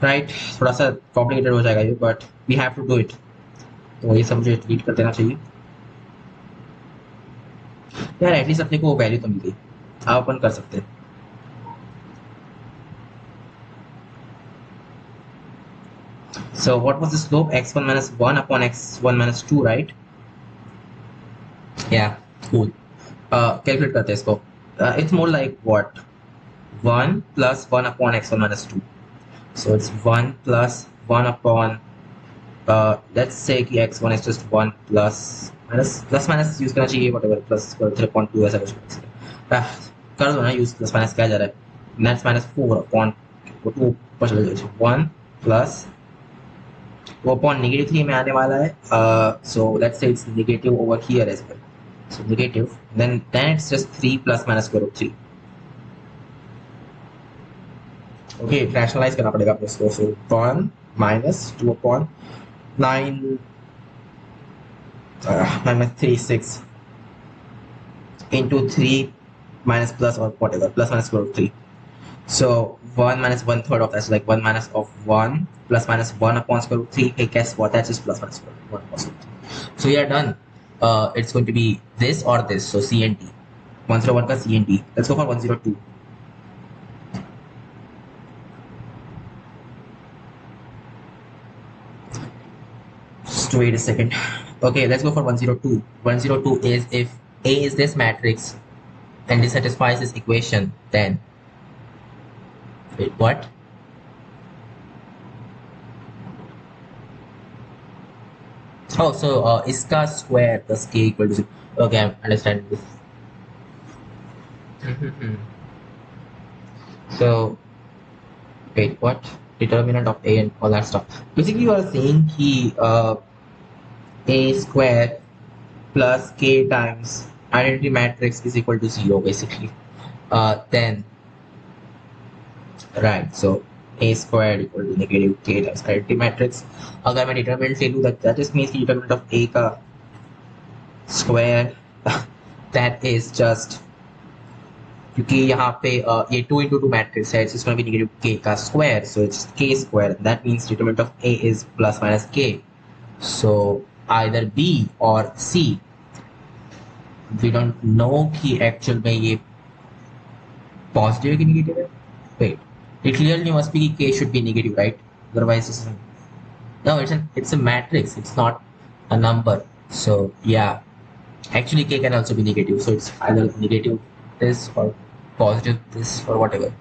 right थोड़ा सा complicated हो जाएगा ये but we have to do it तो ये सब मुझे delete कर देना चाहिए यार एटलीस्ट अपने को वैल्यू तो मिल गई आप अपन कर सकते हैं so what was the slope x1 minus 1 upon x1 minus 2 right yeah cool calculate करते हैं इसको it's more like what 1 plus 1 upon x1 minus 2 so it's 1 plus 1 upon let's say कि x1 is just 1 plus minus use करना चाहिए whatever plus 3.2 ऐसा कुछ कर दो ना use plus minus क्या जा रहा है that's minus 4 upon 2 पर चले जाइए 1 plus वो upon negative 3 में आने वाला है so let's say it's negative over here as well so negative then it's just 3 plus minus square root 3 okay rationalize करना पड़ेगा अपने इसको so 1 minus 2 upon 9 minus 3 6 into 3 minus plus or whatever plus minus square root 3 so 1 minus 1/3 of that's like 1 minus of 1 plus minus 1 upon square root 3 hey guess what that's just plus minus square root 1 upon square root 3 so we are done it's going to be this or this so C and D 101 का C and D let's go for 102 just wait a second okay let's go for 102 102 is if A is this matrix and this satisfies this equation then wait what oh so iska square plus k equal to 0 okay I understand this So wait, what? Determinant of A and all that stuff. Basically, you are saying कि A square plus K times identity matrix is equal to 0 basically. Then right, so A squared equal to negative K times identity matrix. अगर मैं determinant ले लूँ that just means the determinant of A का square that is just क्योंकि यहाँ पे ये 2 into 2 matrix है, it's going to be negative K का square, so it's K square. That means determinant of A is plus minus K. So either B or C. We don't know कि actual में ये positive है कि negative है. Wait, it clearly must be K should be negative, right? Otherwise, no, it's a matrix. It's not a number. So yeah, actually K can also be negative. So it's either negative this or positive this or whatever.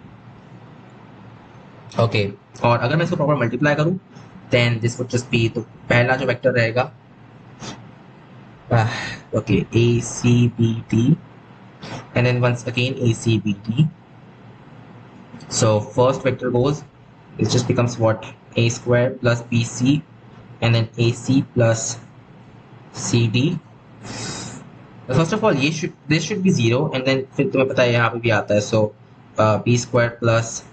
Okay, और अगर मैं इसको proper multiply करूँ, then this would just be तो पहला जो vector रहेगा, okay, A C B D, and then once again A C B D. So first vector goes, it just becomes what? A square plus BC, and then AC plus CD. First of all, this should be 0, and then फिर तुम्हें पता है यहाँ पे भी आता है, so B square plus,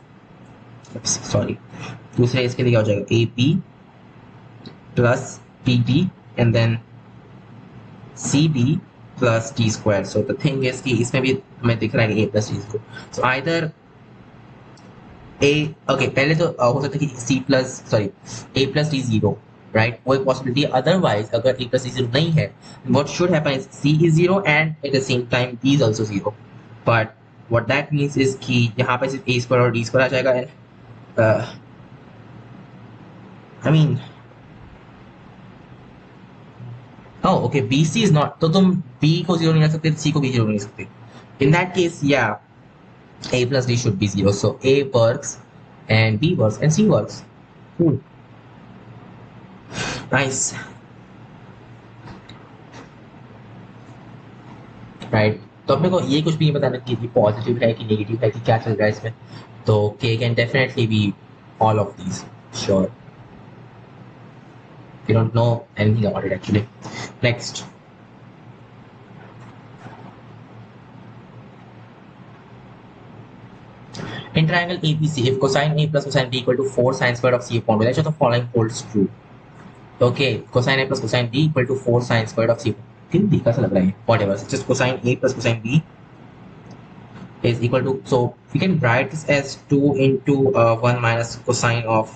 sorry, दूसरे इसके लिए क्या हो जाएगा? AB plus BD, and then CB plus D square. So the thing is कि इसमें भी हमें दिख रहा है कि A plus D square. So either A, okay, पहले तो हो सकता है कि C plus, sorry, A plus D 0, right? वो एक possibility. Otherwise, अगर A plus D 0 नहीं है, what should happen is C is 0 and at the same time B is also 0. But what that means is कि यहाँ पे सिर्फ A square और D square आ जाएगा, and I mean, oh, okay, BC is not, तो तुम B को 0 नहीं रख सकते, C को भी 0 नहीं रख सकते. In that case, yeah, A plus D should be 0. So A works and B works and C works. Cool. Nice. Right. तो अपने को ये कुछ भी नहीं बताना कि ये पॉजिटिव है कि नेगेटिव है कि क्या चल रहा है इसमें. तो K can definitely be all of these. Sure. We don't know anything about it actually. Next. In triangle ABC, if cosine A plus cosine B equal to 4 sine squared of C upon B, which of the following holds true? Okay, cosine A plus cosine B equal to 4 sine squared of C. Hindi कैसा लग रहा है? Whatever. So just cosine A plus cosine B is equal to, so we can write this as 2 into 1 minus cosine of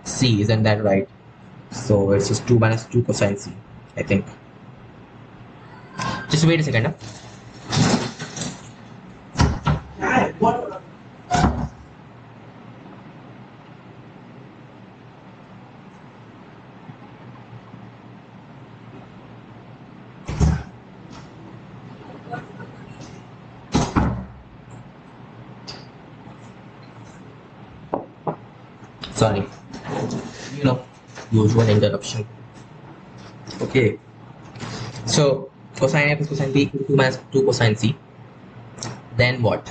C. Isn't that right? So it's just 2 minus 2 cosine C, I think. Just wait a second. Sorry, usual interruption. Okay, so cosine A plus cosine B equal to 2 minus 2 cosine C. Then what?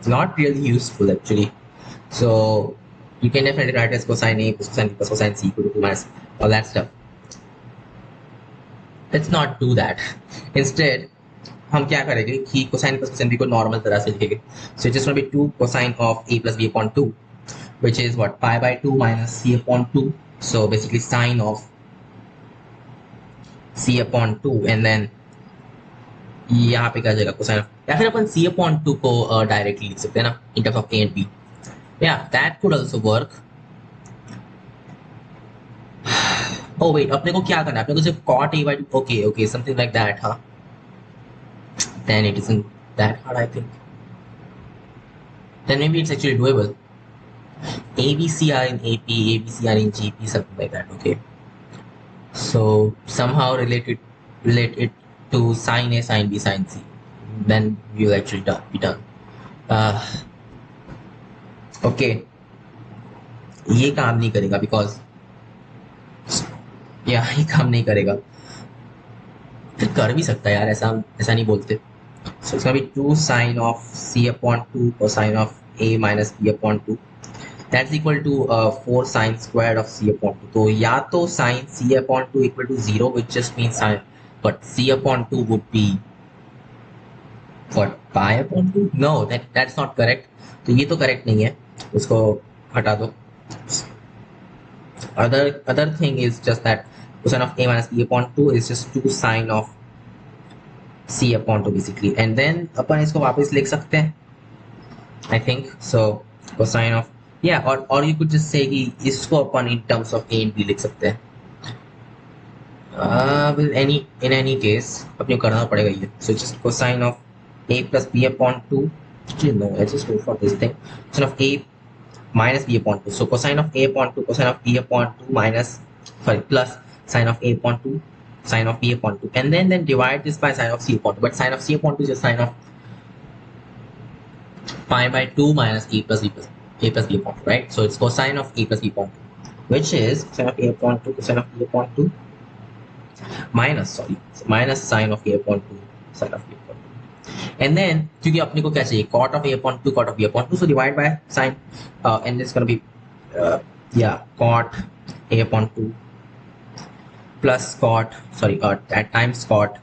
Not really useful actually. So you can definitely write as cosine A plus cosine B plus cosine C equal to 2 minus all that stuff. Let's not do that. Instead, हम क्या करेंगे कि cosine plus cosine b को normal तरह से लिखेंगे. So it's just going to be 2 cosine of a plus b upon 2, which is what, pi by 2 minus c upon 2. So basically sine of c upon 2, and then यहाँ पे क्या जाएगा cosine, या फिर अपन c upon 2 को directly लिख सकते हैं ना in terms of a and b. Yeah, that could also work. Oh wait, अपने को क्या करना है? अपने को सिर्फ cot a by 2. Okay, something like that, huh? Then it isn't that hard, I think. Then maybe it's actually doable. ABC are in AP, ABC are in GP, something like that. Okay. So somehow relate it to sin A, sin B, sin C. Then you'll actually be done. Okay. ये काम नहीं करेगा because ये काम नहीं करेगा. फिर कर भी सकता है यार, ऐसा नहीं बोलते. So it's going to be 2 sine of c upon 2 cosine of a minus b upon 2. That's equal to 4 sine squared of c upon 2. तो या तो sine c upon 2 equal to 0, which just means sine, but c upon 2 would be what, pi upon 2? No, that's not correct. तो ये तो correct नहीं है, उसको हटा दो. Other thing is just that cosine of a minus b upon 2 is just 2 sine of c upon 2 basically, and then अपन इसको वापस लिख सकते हैं, I think so. Cosine of, yeah, or you could just say कि इसको अपन in terms of a and b लिख सकते हैं. Well, in any case अपने को करना पड़ेगा ये. So just cosine of a plus b upon 2. Actually no, let's just go for this thing. Cosine of a minus b upon 2. So cosine of a upon 2 cosine of b upon 2 minus, sorry, plus sine of a upon 2 sine of b upon 2, and then divide this by sine of c upon 2. But sine of c upon 2 is just sine of pi by 2 minus a plus b upon 2, right? So it's cosine of a plus b upon 2, which is cosine of a upon 2 cosine of b upon 2 minus sine of a upon 2 sine of b upon 2. And then क्योंकि अपने को क्या चाहिए, cot of a upon 2 cot of b upon 2, so divide by sine, and it's going to be cot a upon 2 plus cot, sorry, at times cot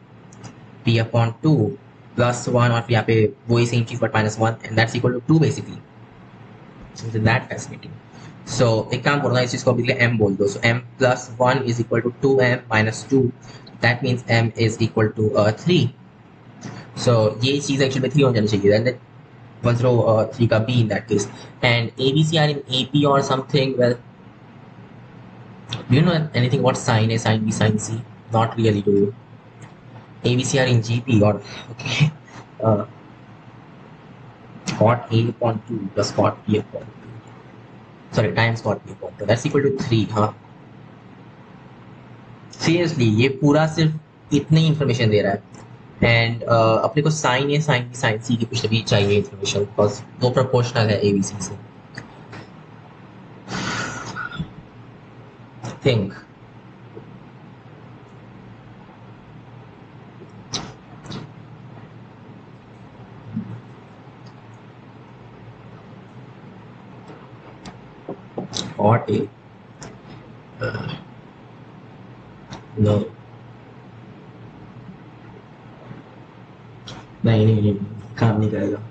b upon 2 plus 1, और यहाँ पे वही same चीज but minus 1, and that's equal to 2 basically. So isn't that fascinating? So एक काम करो ना, इस चीज को अभी m बोल दो. So m plus 1 is equal to 2m minus 2. That means m is equal to 3. So ये चीज actually 3 हो जानी चाहिए, and then once row 3 का b in that case. And ABC are in AP or something. Well, do you know anything about sine A, sine B, sine C? Not really, do you? ABC are in GP or okay. Cot A upon 2 plus cot B upon 2. Sorry, times cot B upon 2. That's equal to 3, huh? Seriously, ये पूरा सिर्फ इतनी information दे रहा है, and अपने को sign ए sine B sign सी की कुछ भी चाहिए इंफॉर्मेशन, बिकॉज दो प्रोपोर्शनल है एबीसी से. थिंक cot A, no, नहीं, काम नहीं करेगा.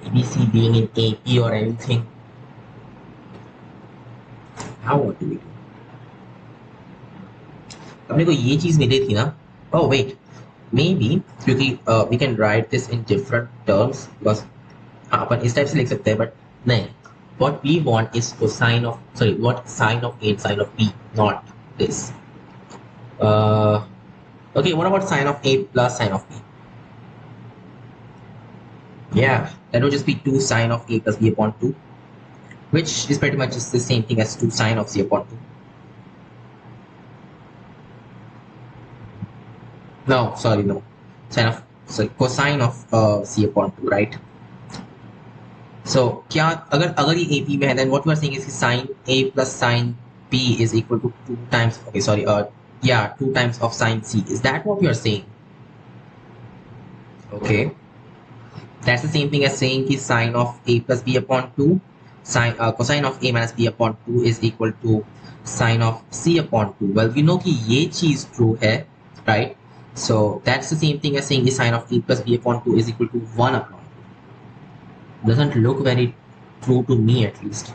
ABC being in AP or anything, how what do we do? अपने को ये चीज मिली थी ना. Oh wait, maybe क्योंकि we can write this in different terms, because अपन इस टाइप से लिख सकते हैं, बट नहीं. What we want is cosine of, sorry, what sine of A and sine of B, not this. Okay, what about sine of A plus sine of B? Yeah, that would just be 2 sine of A plus B upon 2, which is pretty much just the same thing as 2 sine of C upon 2. No, sorry, no. Cosine of C upon 2, right? So क्या अगर ये AP में है, then what you are saying is sine A plus sine B is equal to 2 times, okay, sorry, 2 times of sine C. Is that what you are saying? Okay, that's the same thing as saying कि sine of A plus B upon 2 cosine of A minus B upon 2 is equal to sine of C upon 2. Well, we know कि ये चीज true है, right? So that's the same thing as saying the sine of A plus B upon 2 is equal to 1 upon 2. Doesn't look very true to me, at least.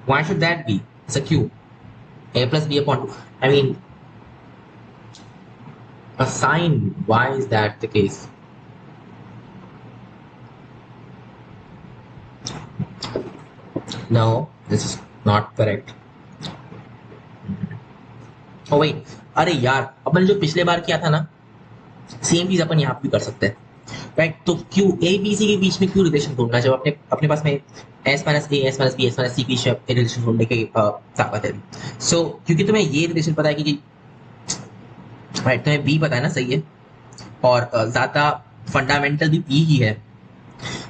Why should that be? It's a cube. A plus B upon 2. I mean, a sine. Why is that the case? No, this is not correct. Oh wait, अरे यार, अपन जो पिछले बार किया था ना, same चीज अपन यहाँ भी कर सकते हैं, राइट? तो क्यू ए बी सी के बीच में क्यों रिलेशन ढूंढना जब अपने पास में S minus A S minus B S minus C के बीच रिलेशन ढूंढने की ताकत है. सो क्योंकि तुम्हें ये रिलेशन पता है कि राइट, तुम्हें बी पता है ना, सही है, और ज्यादा फंडामेंटल भी बी ही है.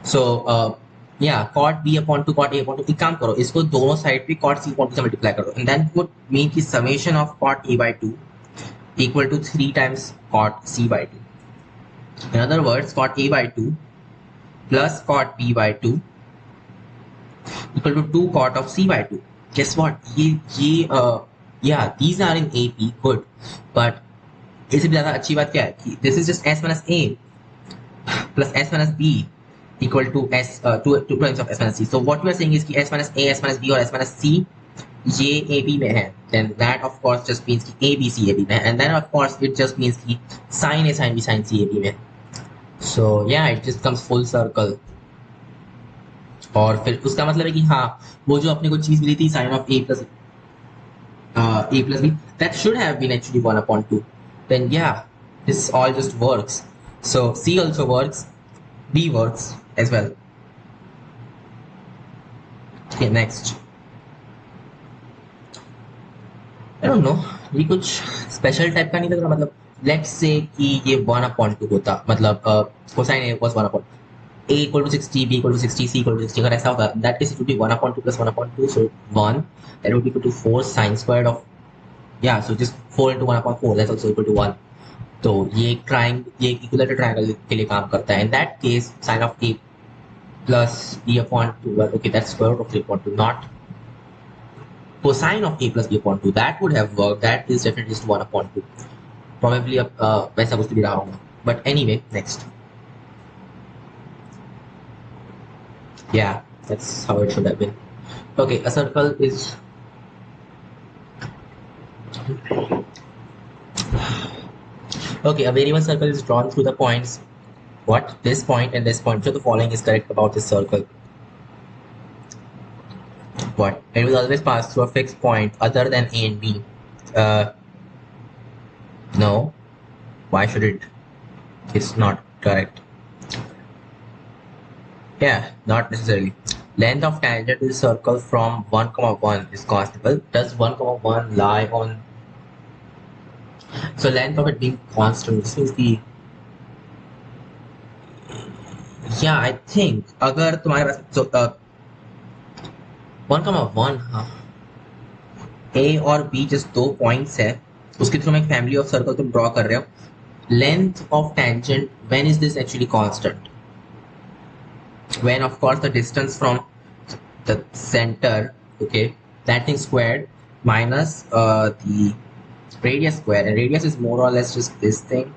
सो या cot B upon two cot A upon two, एक काम करो इसको दोनों साइड पे कॉट सी अपॉन टू से मल्टीप्लाई करो एंड देन वुड मीन की summation of cot A by two equal to 3 times cot c by 2. In other words, cot a by 2 plus cot b by 2 equal to 2 cot of c by 2. Guess what? Yeah, these are in AP, good. But इससे भी ज़्यादा अच्छी बात क्या है कि this is just s minus a plus s minus b equal to two times of s minus c. So what we are saying is कि s minus a, s minus b और s minus c ये ए B में है, then that of course just means कि ए B सी ए B में है, and then of course it just means कि sin a sin b sin c A B में. So yeah, it just comes full circle. और फिर उसका मतलब है कि हाँ वो जो अपने को चीज मिली थी sin of a plus b that should have been actually 1 upon 2. Then yeah, this all just works. So c also works, b works as well. Okay, next. I don't know, ये कुछ स्पेशल टाइप का नहीं लग रहा. मतलब let's say कि ये 1 upon 2 होता, मतलब cosine A was 1 upon a equal to 60, b equal to 60, c equal to 60. अगर ऐसा होता that case it would be 1 upon 2 plus 1 upon 2, so 1 that would be equal to 4 sin squared of, yeah, so just 4 into 1 upon 4, that's also equal to 1. तो ये equilateral triangle के लिए काम करता है. In that case sin of a plus b upon 2, well, okay, that's square root of 3 upon 2, not cosine of a plus b upon 2. That would have worked. That is definitely just 1 upon 2. Probably वैसा कुछ भी रहा होगा. But anyway, next. Yeah, that's how it should have been. Okay, a circle is okay. A variable circle is drawn through the points. What? This point and this point. So the following is correct about this circle. What? It will always pass through a fixed point other than A and B. No. Why should it? It's not correct. Yeah, not necessarily. Length of tangent to the circle from 1, 1 is constant. Does 1, 1 lie on? So length of it being constant. This means the, yeah, I think अगर तुम्हारे पास so 1, 1 हाँ A और B just दो points है, उसके through एक family of circle तुम draw कर रहे हो. Length of tangent, when is this actually constant? When of course the distance from the center, okay, that thing squared minus the radius square, and radius is more or less just this thing,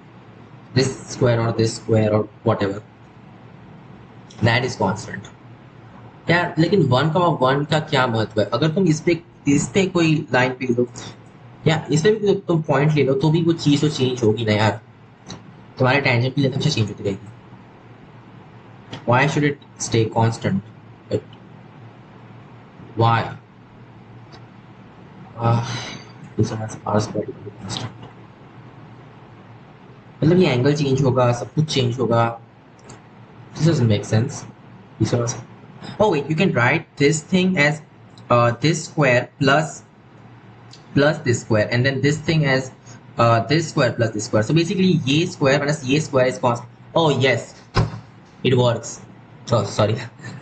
this square or this square or whatever, that is constant. यार लेकिन 1, 1 का क्या महत्व है? अगर तुम इस पे कोई लाइन पे लो या इस पे भी तुम पॉइंट ले लो तो भी वो चीज तो चेंज होगी ना यार. तुम्हारे टेंजेंट की लेंथ हमेशा चेंज होती रहेगी. Why should it stay constant? Why? This one has parsed by constant. मतलब ये एंगल चेंज होगा, सब कुछ चेंज होगा. This doesn't make sense. This one. Oh wait, you can write this thing as this square plus this square, and then this thing as this square plus this square. So basically, ये square minus ये square is constant. Oh yes. It works. Oh, sorry.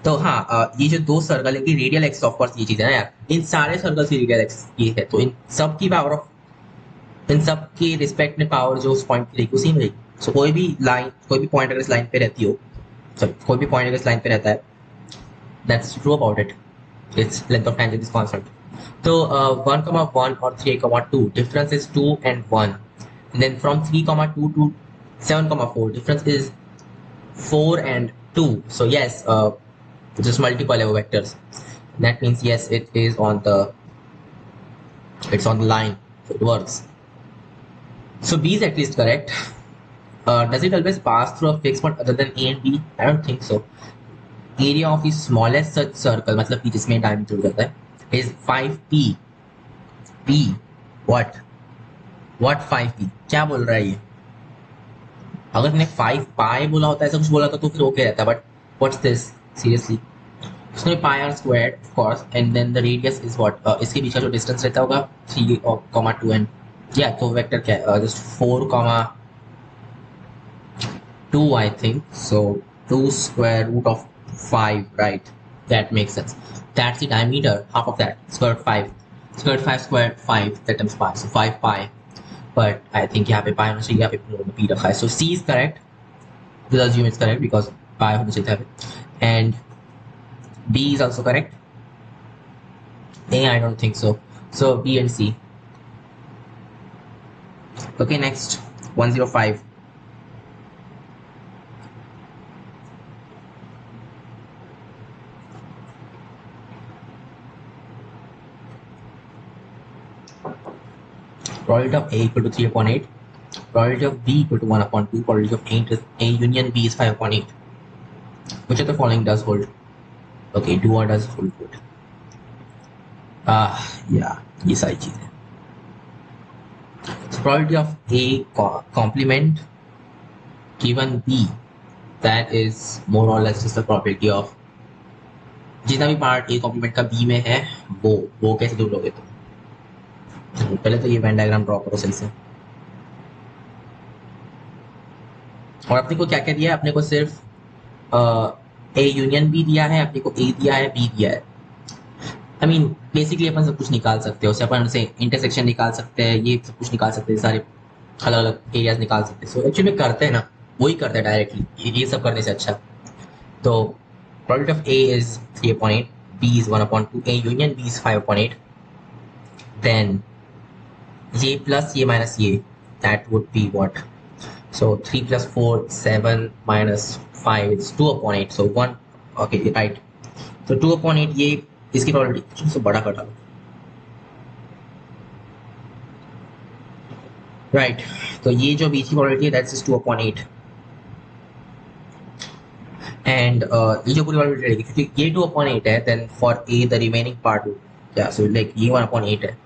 तो हाँ ये जो दो circle है कि radial x of course ये चीज है ना यार, इन सारे सर्कल की रेडियल एक्स ये है, तो इन सब की पावर ऑफ इन सब के रिस्पेक्ट में पावर जो उस पॉइंट की रहेगी उसी में रहेगी. सो कोई भी लाइन, कोई भी पॉइंट अगर इस लाइन पे रहती हो, सॉरी कोई भी पॉइंट अगर इस लाइन पे रहता है, that's true about it. Its length of tangent is constant. तो 1, 1 और 3, 2 difference is 2 and 1, and then from 3, 2 to 7, 4 difference is 4 and 2. So yes, just multiply over vectors. That means yes, it's on the line, so it works. So B is at least correct. Does it always pass through a fixed point other than A and B? I don't think so. Area of the smallest such circle, मतलब कि जिसमें diameter हो जाता है, is 5p. P what 5p क्या बोल रहा है ये? अगर तुमने 5 पाई बोला होता है, ऐसा कुछ बोला होता तो फिर ओके रहता. But what's this seriously? उसने pi R squared of course, and then the radius is what, इसके बीच का जो डिस्टेंस रहता होगा 3, 2 एंड या तो वेक्टर क्या है, just 4, 2 I think. So 2 square root of 5, right? That makes sense. That's the diameter, half of that, square root 5. Square root 5 squared 5, that times pi, so 5 pi. But I think यहाँ पे pi होना चाहिए, यहाँ पे p रखा है. So C is correct. We'll assume it's correct because pi होना चाहिए था. And B is also correct. A, I don't think so. So B and C. Okay, next 105. Probability of A equal to 3 upon 8. Probability of B equal to 1 upon 2. Probability of A union B is 5 upon 8. Which of the following does hold? Okay, do or does hold good. Yeah, ये सारी चीजें. So probability of A complement given B, that is more or less just the probability of जितना भी part A complement का B में है वो कैसे ढूंढ लोगे तुम? पहले तो ये वेन डायग्राम ड्रॉ करो सही से. और अपने को क्या क्या दिया है? अपने को सिर्फ A यूनियन B दिया है, अपने को A दिया है, B दिया है. आई मीन बेसिकली अपन सब कुछ निकाल सकते हैं उससे. अपन से इंटरसेक्शन निकाल सकते हैं, ये सब कुछ निकाल सकते हैं, सारे अलग अलग एरियाज निकाल सकते हैं. सो एक्चुअली करते हैं ना, वही करते हैं डायरेक्टली, ये सब करने से अच्छा. तो product of A is 3/8, B is 1/2, A union B is 5/8. Then ये प्लस ये माइनस ये, that would be what? So 3 plus 4, 7 minus 5, it's 2/8. So 1, okay, right. So 2/8 ये इसकी प्रोबेबिलिटी से बड़ा कर डालो. राइट, तो ये जो बीच की प्रोबेबिलिटी है दैट्स 2/8. एंड ये जो पूरी प्रोबेबिलिटी रहेगी क्योंकि ये 2/8 है, then for A the remaining part क्या, सो लाइक ये 1/8 है.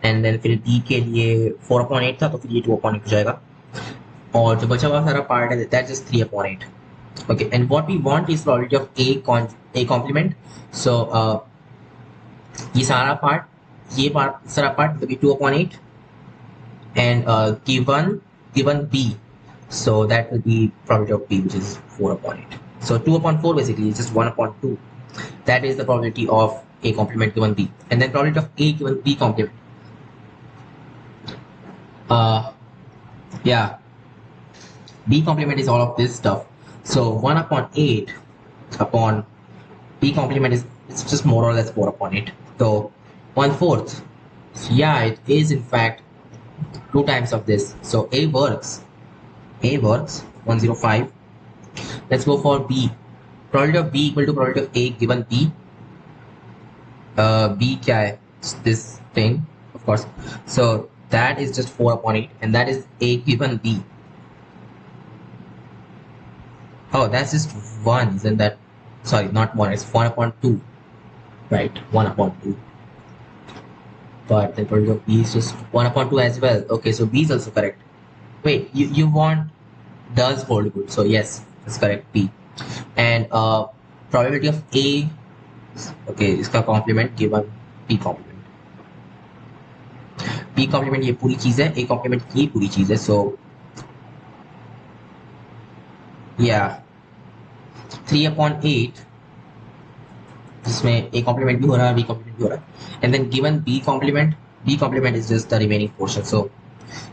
एंड देन फिर बी के लिए 4/8 था, तो फिर ये 2/8 हो जाएगा. और जो बचा हुआ सारा पार्ट है that's just 3/8. Okay, and what we want is probability of A complement. So ये सारा पार्ट सारा part will be 2/8 and given B, so that will be probability of B, which is 4/8. So 2/4 basically is just 1/2. That is the probability of A complement given B, and then probability of A given B complement. Yeah, B complement is all of this stuff. So 1/8 upon B complement is, it's just more or less 4/8. So 1/4. So yeah, it is in fact 2 times of this. So A works. 105. Let's go for B. Probability of B equal to probability of A given B. B क्या है? It's this thing, of course. So that is just 4/8, and that is A given B. Oh, that's just 1, isn't that? Sorry, not 1, it's 1/2. Right, 1/2. But the probability of B is just 1/2 as well. Okay, so B is also correct. Wait, you want does hold good. So yes, that's correct, B. And probability of A, okay, इसका complement given B complement. B complement ये पूरी चीज है, A complement ये पूरी चीज है. So yeah, 3/8 जिसमें A complement भी हो रहा है, B complement भी हो रहा है, and then given B complement is just the remaining portion. So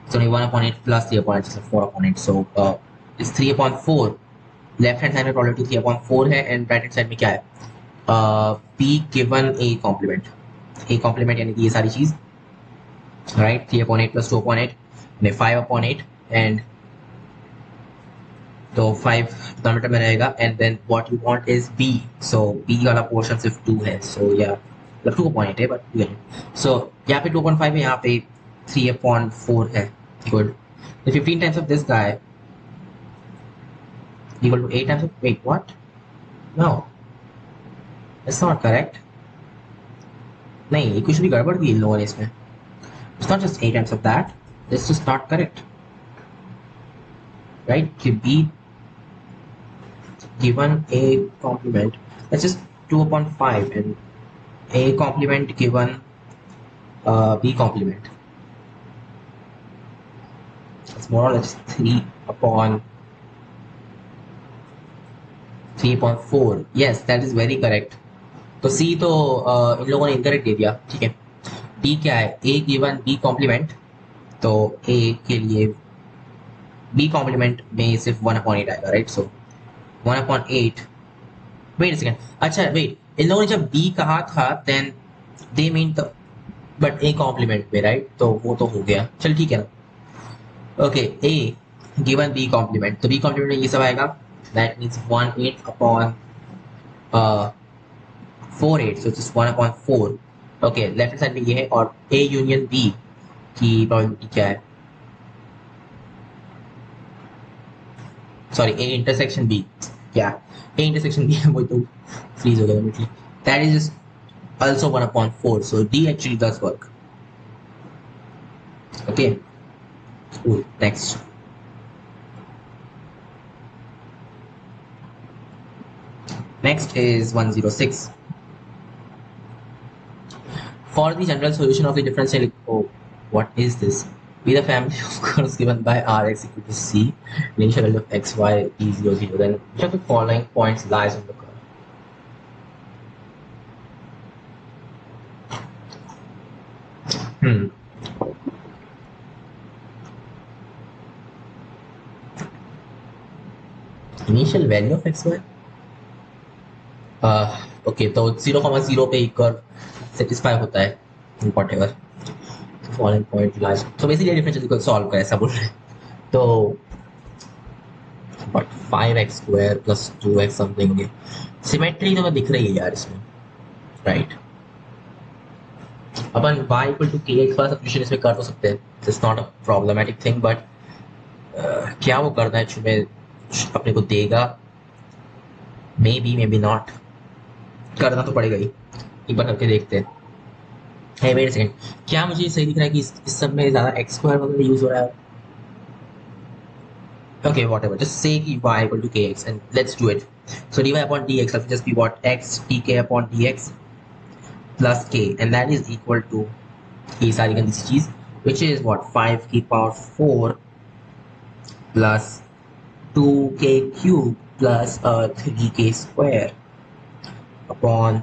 it's only 1/8 plus 3/8, so 4/8. So it's 3/4. Left hand side में प्रोबेबिलिटी 3/4 है, एंड राइट हैंड साइड में क्या है? B given A complement. A complement यानी कि ये सारी चीज, राइट? 3/8 plus 2/8 यानी 5/8, एंड तो 5 डिनोमिनेटर में रहेगा, and then what you want is B. So B वाला पोर्शन सिर्फ 2 है, सो या मतलब 2/8 है, बट 2 है. सो यहाँ पे 2/5 है, यहाँ पे 3/4 है. Good. The 15 times of this guy equal to 8 times of, wait, what? No, that's not correct. नहीं, ये कुछ भी गड़बड़ की इन लोगों ने इसमें. It's not just 8 times of that. This is not correct. Right? कि B given A complement, that's just 2/5, and A complement given B complement. It's more or less 3/3 3.4, yes that is very correct. तो सी तो इन लोगों ने incorrect दे दिया, ठीक है। D क्या है, ए गिवन बी कॉम्प्लीमेंट, तो ए के लिए बी कॉम्प्लीमेंट में सिर्फ 1/8 आएगा, राइट। सो 1/8, वेट सेकेंड, अच्छा वेट, इन लोगों ने जब बी कहा था then they mean the but A complement में, राइट, तो वो तो हो गया, चल ठीक है ना। Okay, A given B complement, तो बी कॉम्प्लीमेंट में ये सब आएगा, that means 1/8 upon 4/8, so just 1/4। Okay, left side में ये है, और ए यूनियन बी की प्रोबेबिलिटी क्या है, सॉरी ए इंटरसेक्शन बी, क्या ए इंटरसेक्शन बी है, वो तो फ्रीज हो गया immediately, that is just also 1/4, so D actually does work। Okay, cool, next। Next is 106, for the general solution of the differential, oh, what is this, be the family of curves given by Rx equal to C, initial value of x, y, e 0, 0, then which of the following points lies on the curve? Hmm. Initial value of x, y, okay, तो 0,0 पे एक curve satisfy होता है, whatever following point lies, तो basically differential equation solve कर, ऐसा बोल रहे हैं। तो but 5x² plus 2x something होगी, सिमेट्री तो दिख रही है यार इसमें, राइट। अपन y equal to K x का सब्स्टिट्यूशन इसमें कर तो सकते हैं, it's not a problematic thing, but क्या वो करना है तुम्हें अपने को देगा, मे बी नॉट, करना तो पड़ेगा ही, एक बार करके देखते हैं। है वेट सेकंड, क्या मुझे सही दिख रहा है कि इस सब में ज़्यादा x² वगैरह यूज हो रहा है। Okay, whatever. Just say y equal to kx and let's do it. So dy upon dx will just be what, x tk upon dx plus k, and that is equal to ये सारी गंदी सी चीज, which is what, 5 की power 4 plus 2k cube plus 3k square upon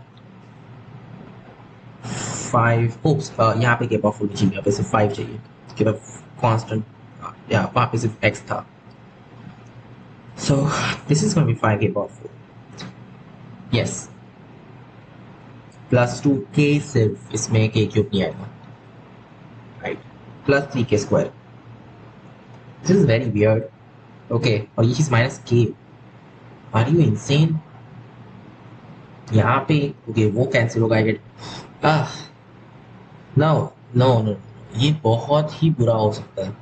5, oops, यहाँ पे k power 4 नहीं चाहिए, यहाँ पे सिर्फ 5 चाहिए, k power constant, या वहाँ पे सिर्फ x था, so this is going to be 5k power 4, yes, plus 2k, सिर्फ इसमें k क्यूब नहीं आएगा, right, plus 3k square, this is very weird. Okay, और ये चीज minus k, are you insane, यहाँ पे ओके वो कैंसिल होगा, I get, no no no, ये बहुत ही बुरा हो सकता है।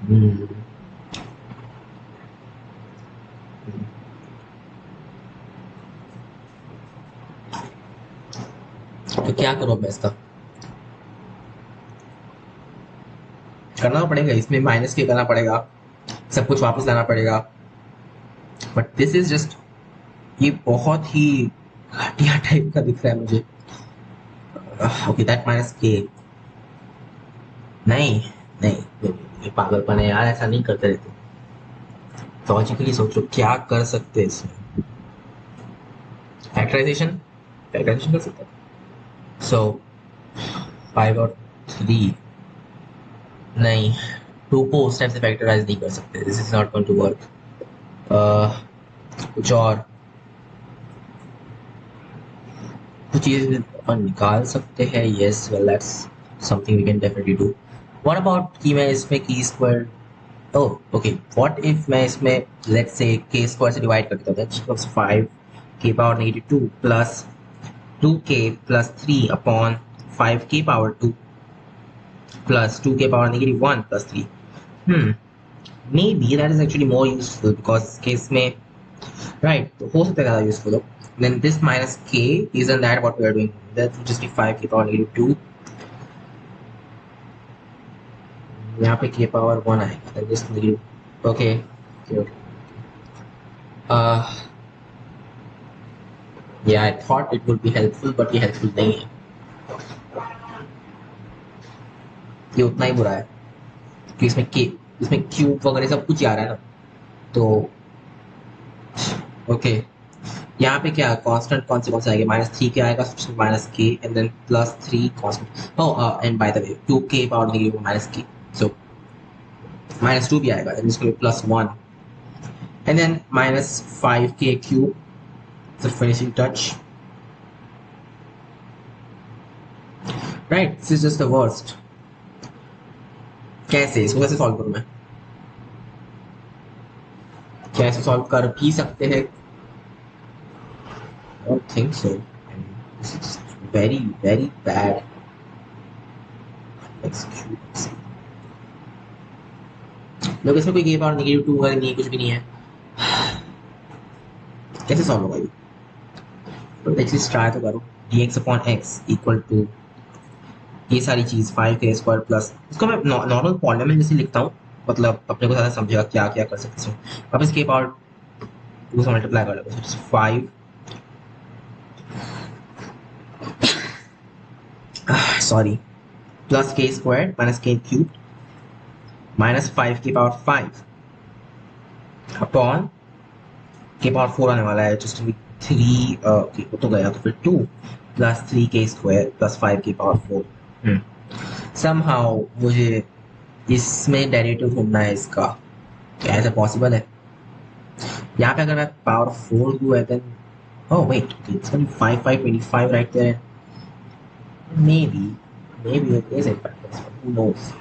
hmm. तो क्या करो मैं इसका, करना पड़ेगा, इसमें माइनस के करना पड़ेगा, सब कुछ वापस लाना पड़ेगा, बट दिस इज जस्ट, ये बहुत ही घटिया टाइप का दिख रहा है मुझे। ओके, दैट माइनस के, नहीं नहीं, ये पागलपन है यार, ऐसा नहीं करते रहते, लॉजिकली सोचो क्या कर सकते हैं इसमें, फैक्टराइजेशन, फैक्टराइजेशन कर सकते हैं, सो 5 और 3, नहीं, 2 को उस टाइप से फैक्टराइज नहीं कर सकते, this is not going to work. कुछ और कुछ चीज़ अपन निकाल सकते हैं, yes, well that's something we can definitely do. What about कि मैं इसमें की square, oh okay, what if मैं इसमें लेट्स से के स्क्वायर से डिवाइड कर देता हूं, that equals 5 k power -2 plus 2k plus 3 upon 5 k power 2 plus 2k power -1 plus 3, maybe that is actually more useful because इस केस में, right, तो हो सकता है ज़्यादा यूजफुल हो, then this minus k isn't that what we are doing, that would just be 5 k power -2, यहाँ पे k power 1 आएगा, then just negative, okay, okay. Yeah, I thought it would be helpful, but ये helpful नहीं है, ये उतना ही बुरा है कि इसमें k इसमें क्यूब वगैरह सब कुछ आ रहा है ना, तो ओके यहाँ पे क्या कांस्टेंट कौन से आएगा, -3 के आएगा, -k and then +3 constant, oh and by the way 2k power negative -k, so -2 भी आएगा, एंड इसको +1 and then -5k cube, the finishing touch, right? This is just the worst. कैसे इसको कैसे सॉल्व करूं मैं, क्या ऐसे सॉल्व कर भी सकते हैं? I don't think so. This is just very very bad excuse. लोग इसमें कोई गेम और -2 वगैरह नहीं, कुछ भी नहीं है, कैसे सॉल्व होगा ये? तो एटलीस्ट ट्राई तो करो। dx/x इक्वल टू ये सारी चीज 5k² प्लस, इसको मैं नॉर्मल पॉलिनोमियल जैसे लिखता हूँ, मतलब अपने को ज़्यादा समझेगा क्या क्या कर सकते हैं। वापस k पावर 2 से मल्टीप्लाई कर लो, 5 sorry plus k² minus k cube minus 5k power 5 upon k power 4 आने वाला है, जस्ट 3 वो तो गया, तो फिर 2 plus 3k² plus 5k power 4। Somehow मुझे इसमें डेरिवेटिव ढूंढना है इसका, क्या ऐसा पॉसिबल है? यहाँ पे अगर मैं पावर 4 दूँ then oh wait, okay, it's gonna be 5 5 25 right there. Maybe it is in fact this one, who knows?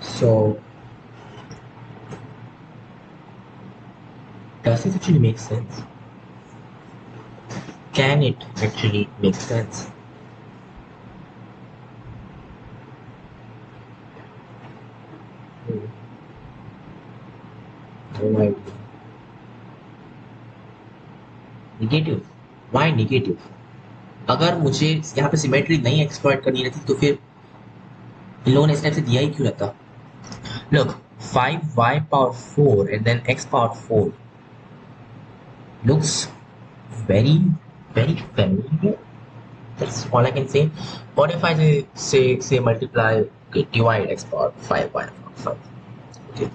So does this actually make sense? Can it actually make sense? No idea. Negative? Why negative? अगर मुझे यहाँ पे symmetry नहीं exploit करनी रहती तो फिर इन लोगों ने इस टाइप से दिया ही क्यों रहता? Look, 5y power 4 and then x power 4 looks very very familiar. That's all I can say. What if I say multiply, okay, divide x power 5y power 5? Okay.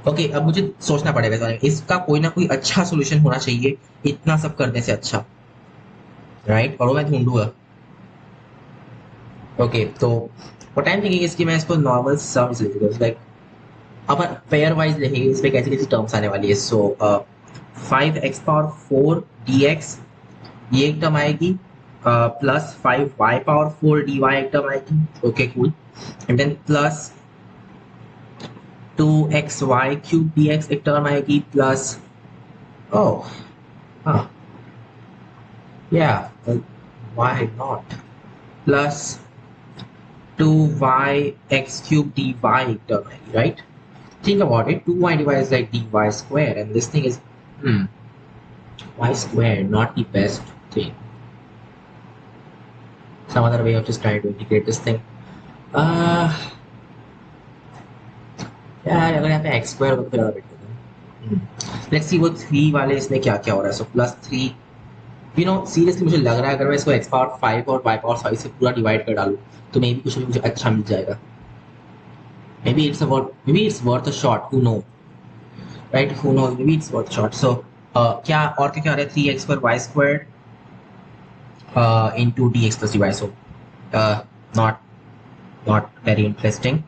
Okay अब मुझे सोचना पड़ेगा इस बारे में, इसका कोई ना कोई अच्छा सोल्यूशन होना चाहिए इतना सब करने से अच्छा, राइट? और वो मैं ढूंढूंगा। ओके तो what I am thinking is कि मैं इसको नॉर्मल सम्स लिख दूंगा, लाइक अपन पेयर वाइज लिखेंगे, इसमें कैसी कैसी टर्म्स आने वाली है। सो 5x पावर 4 dx ये एक टर्म आएगी, प्लस 5y पावर 4 dy एक टर्म आएगी, okay cool, and then plus 2xy cube dx एक टर्म आएगी, प्लस ओह हाँ yeah, why not, प्लस 2yx cube dy एक टर्म आएगी, right? Think about it, 2y divided is like dy square, and this thing is y square, not the best thing. Some other way of just trying to integrate this thing. यार अगर यहाँ पे x square होगा तो फिर ज़्यादा better होगा। Let's see वो 3 वाले इसमें क्या क्या हो रहा है। So +3, you know, सीरियसली मुझे लग रहा है अगर मैं इसको x पावर 5 और y पावर 5 से पूरा डिवाइड कर डालूँ तो मे भी कुछ भी मुझे अच्छा मिल जाएगा। Maybe it's worth a shot, who knows, right? Who knows, maybe it's worth a shot. So क्या और क्या आ रहा है, 3x पर y squared into dx plus dy, so not very interesting.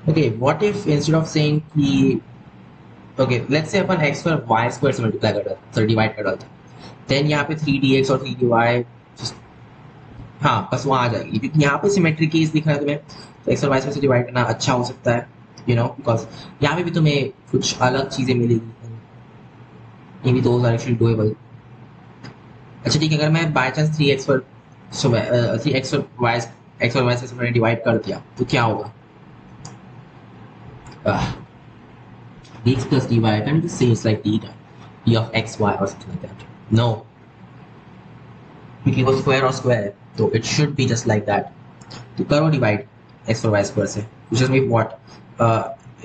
Okay, what if instead of saying कि okay, let's say upon x पर y square से multiply कर डालते, सॉरी डिवाइड कर डालते, देन यहाँ पे 3dx और 3dy हाँ बस वहाँ आ जाएगी, क्योंकि यहाँ पे सिमेट्री केस दिख रहा है तुम्हें, तो x और y से डिवाइड करना अच्छा हो सकता है, यू नो, बिकॉज यहाँ पे भी तुम्हें कुछ अलग चीज़ें मिलेगी, may be those are actually doable. अच्छा ठीक है, अगर मैं बाय चांस 3x पर 3x और y से डिवाइड कर दिया तो क्या होगा? dx plus dy can be the same as like d of x y or something like that. No, क्योंकि वो स्क्वायर और स्क्वायर है तो it should be just like that. तो करो डिवाइड x और y स्क्वायर से, which is what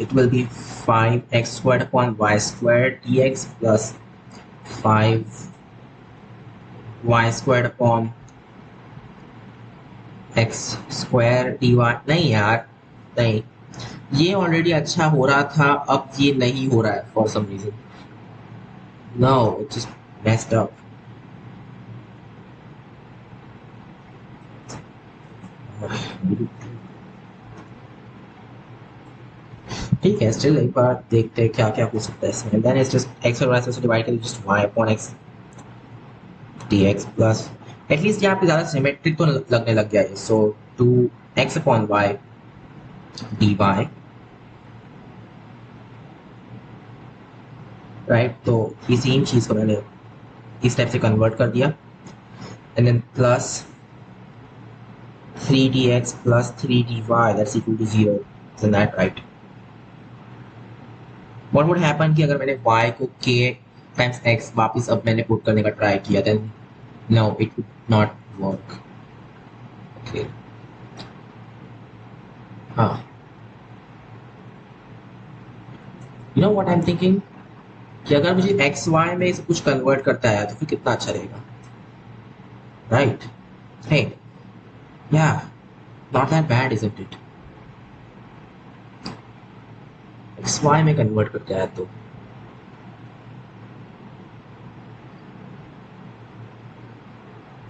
it will be 5x squared upon y squared dx plus 5 y square upon x square d y. नहीं यार, नहीं, ये ऑलरेडी अच्छा हो रहा था, अब ये नहीं हो रहा है for some reason. No, it just messed up. ठीक है, स्टिल एक बार देखते हैं क्या क्या हो सकता है इसमें। देन इट्स जस्ट एक्स और वाई से डिवाइड करें, just y upon x dx plus, at least यहाँ पे ज्यादा सिमेट्रिक तो लगने लग गया है। So 2x upon y dy, right. तो ये सेम चीज को मैंने इस टाइप से कन्वर्ट कर दिया, and then plus 3dx plus 3dy that's equal to 0। Is that right? What would happen कि अगर मैंने y को k टाइम्स x वापस अब मैंने पुट करने का ट्राई किया, then no, it would not work. Okay, हाँ, you know what I am thinking, कि अगर मुझे एक्स वाई में से कुछ कन्वर्ट करता है तो फिर कितना अच्छा रहेगा, right? Hey, yeah, not that bad isn't it? X y में कन्वर्ट करता है तो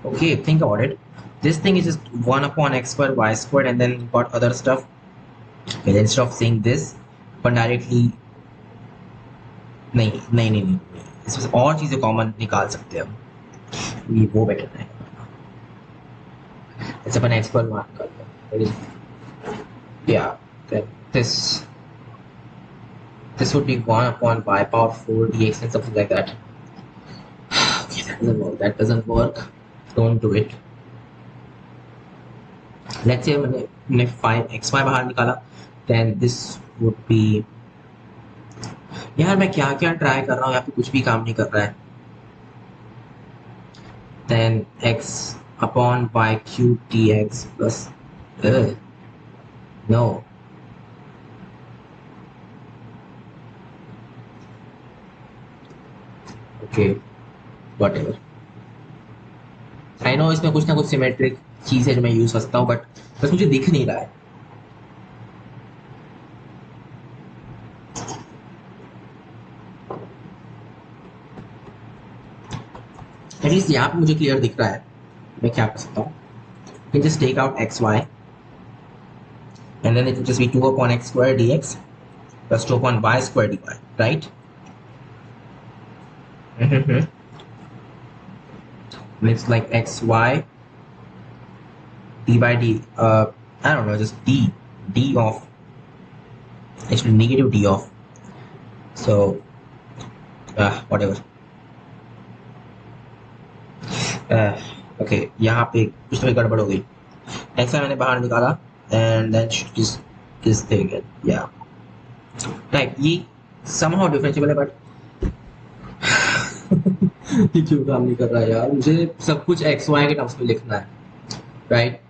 okay, think about it. This thing is just 1 upon x squared y squared, and then got other stuff. Okay, then instead of saying this but directly, नहीं नहीं नहीं नहीं, इसमें और चीजें कॉमन निकाल सकते हैं हम, ये वो बेटर है। जैसे अपन एक्स पर मान कर लो, या this this would be 1 upon y power 4 dx and something like that. Okay, that doesn't work, that doesn't work, don't do it. Let's say मैंने 5xy बाहर निकाला, then this would be, यार मैं क्या क्या ट्राई कर रहा हूँ यहाँ पे, कुछ भी काम नहीं कर रहा है। then x upon y cube dx plus, no, okay, whatever. I know इसमें कुछ ना कुछ सिमेट्रिक चीज है जो मैं यूज कर सकता हूँ, बट बस मुझे दिख नहीं रहा है। एटलीस्ट यहाँ पे मुझे क्लियर दिख रहा है। मैं क्या कर सकता हूँ, you can just take out xy and then it will just be 2 upon x square dx plus 2 upon y square dy, right? It's like xy d by d, I don't know, just d of, actually negative d of, so whatever. Okay, यहाँ पे कुछ तो गड़बड़ हो गई। ऐसा मैंने बाहर निकाला एंड देन दिस थिंग, या राइट, ये समहाउ डिफरेंशिएबल है, बट ये क्यों काम नहीं कर रहा है यार? मुझे सब कुछ एक्स वाई के टर्म्स में लिखना है, राइट?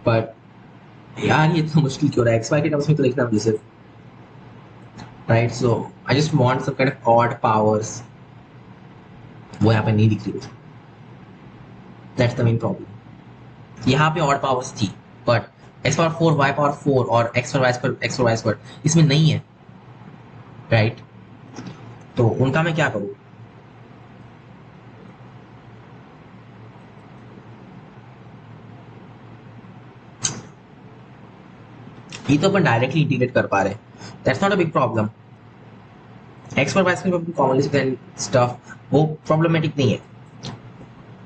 बट यार ये इतना मुश्किल क्यों रहा है? एक्स वाई के टर्म्स में तो लिखना मुझे सिर्फ, right? So I just want some kind of odd powers, वो यहाँ पे नहीं दिख रही मुझे। That's the main problem. यहाँ पे ऑड पावर्स थी, but x power 4 y power 4 और एक्स वाई स्क्वायर इसमें नहीं है, राइट? तो उनका मैं क्या करूँ? ये तो अपन डायरेक्टली इंटीग्रेट कर पा रहे हैं, that's not a big problem. X पर Y square commonly and stuff, वो प्रॉब्लमेटिक नहीं है।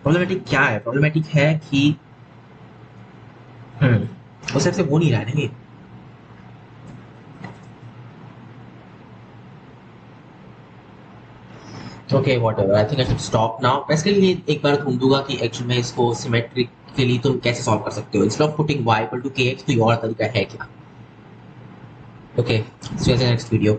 प्रॉब्लमेटिक क्या है? प्रॉब्लमेटिक है कि उस से वो नहीं रहा है ना। Okay, whatever, I think I should stop now. मैं इसके लिए एक बार ढूंढ दूंगा कि एक्चुअली में इसको सिमेट्रिक के लिए तुम कैसे सॉल्व कर सकते हो। Instead of putting y equal to kx, कोई और तरीका है क्या? Okay, see you in the next video.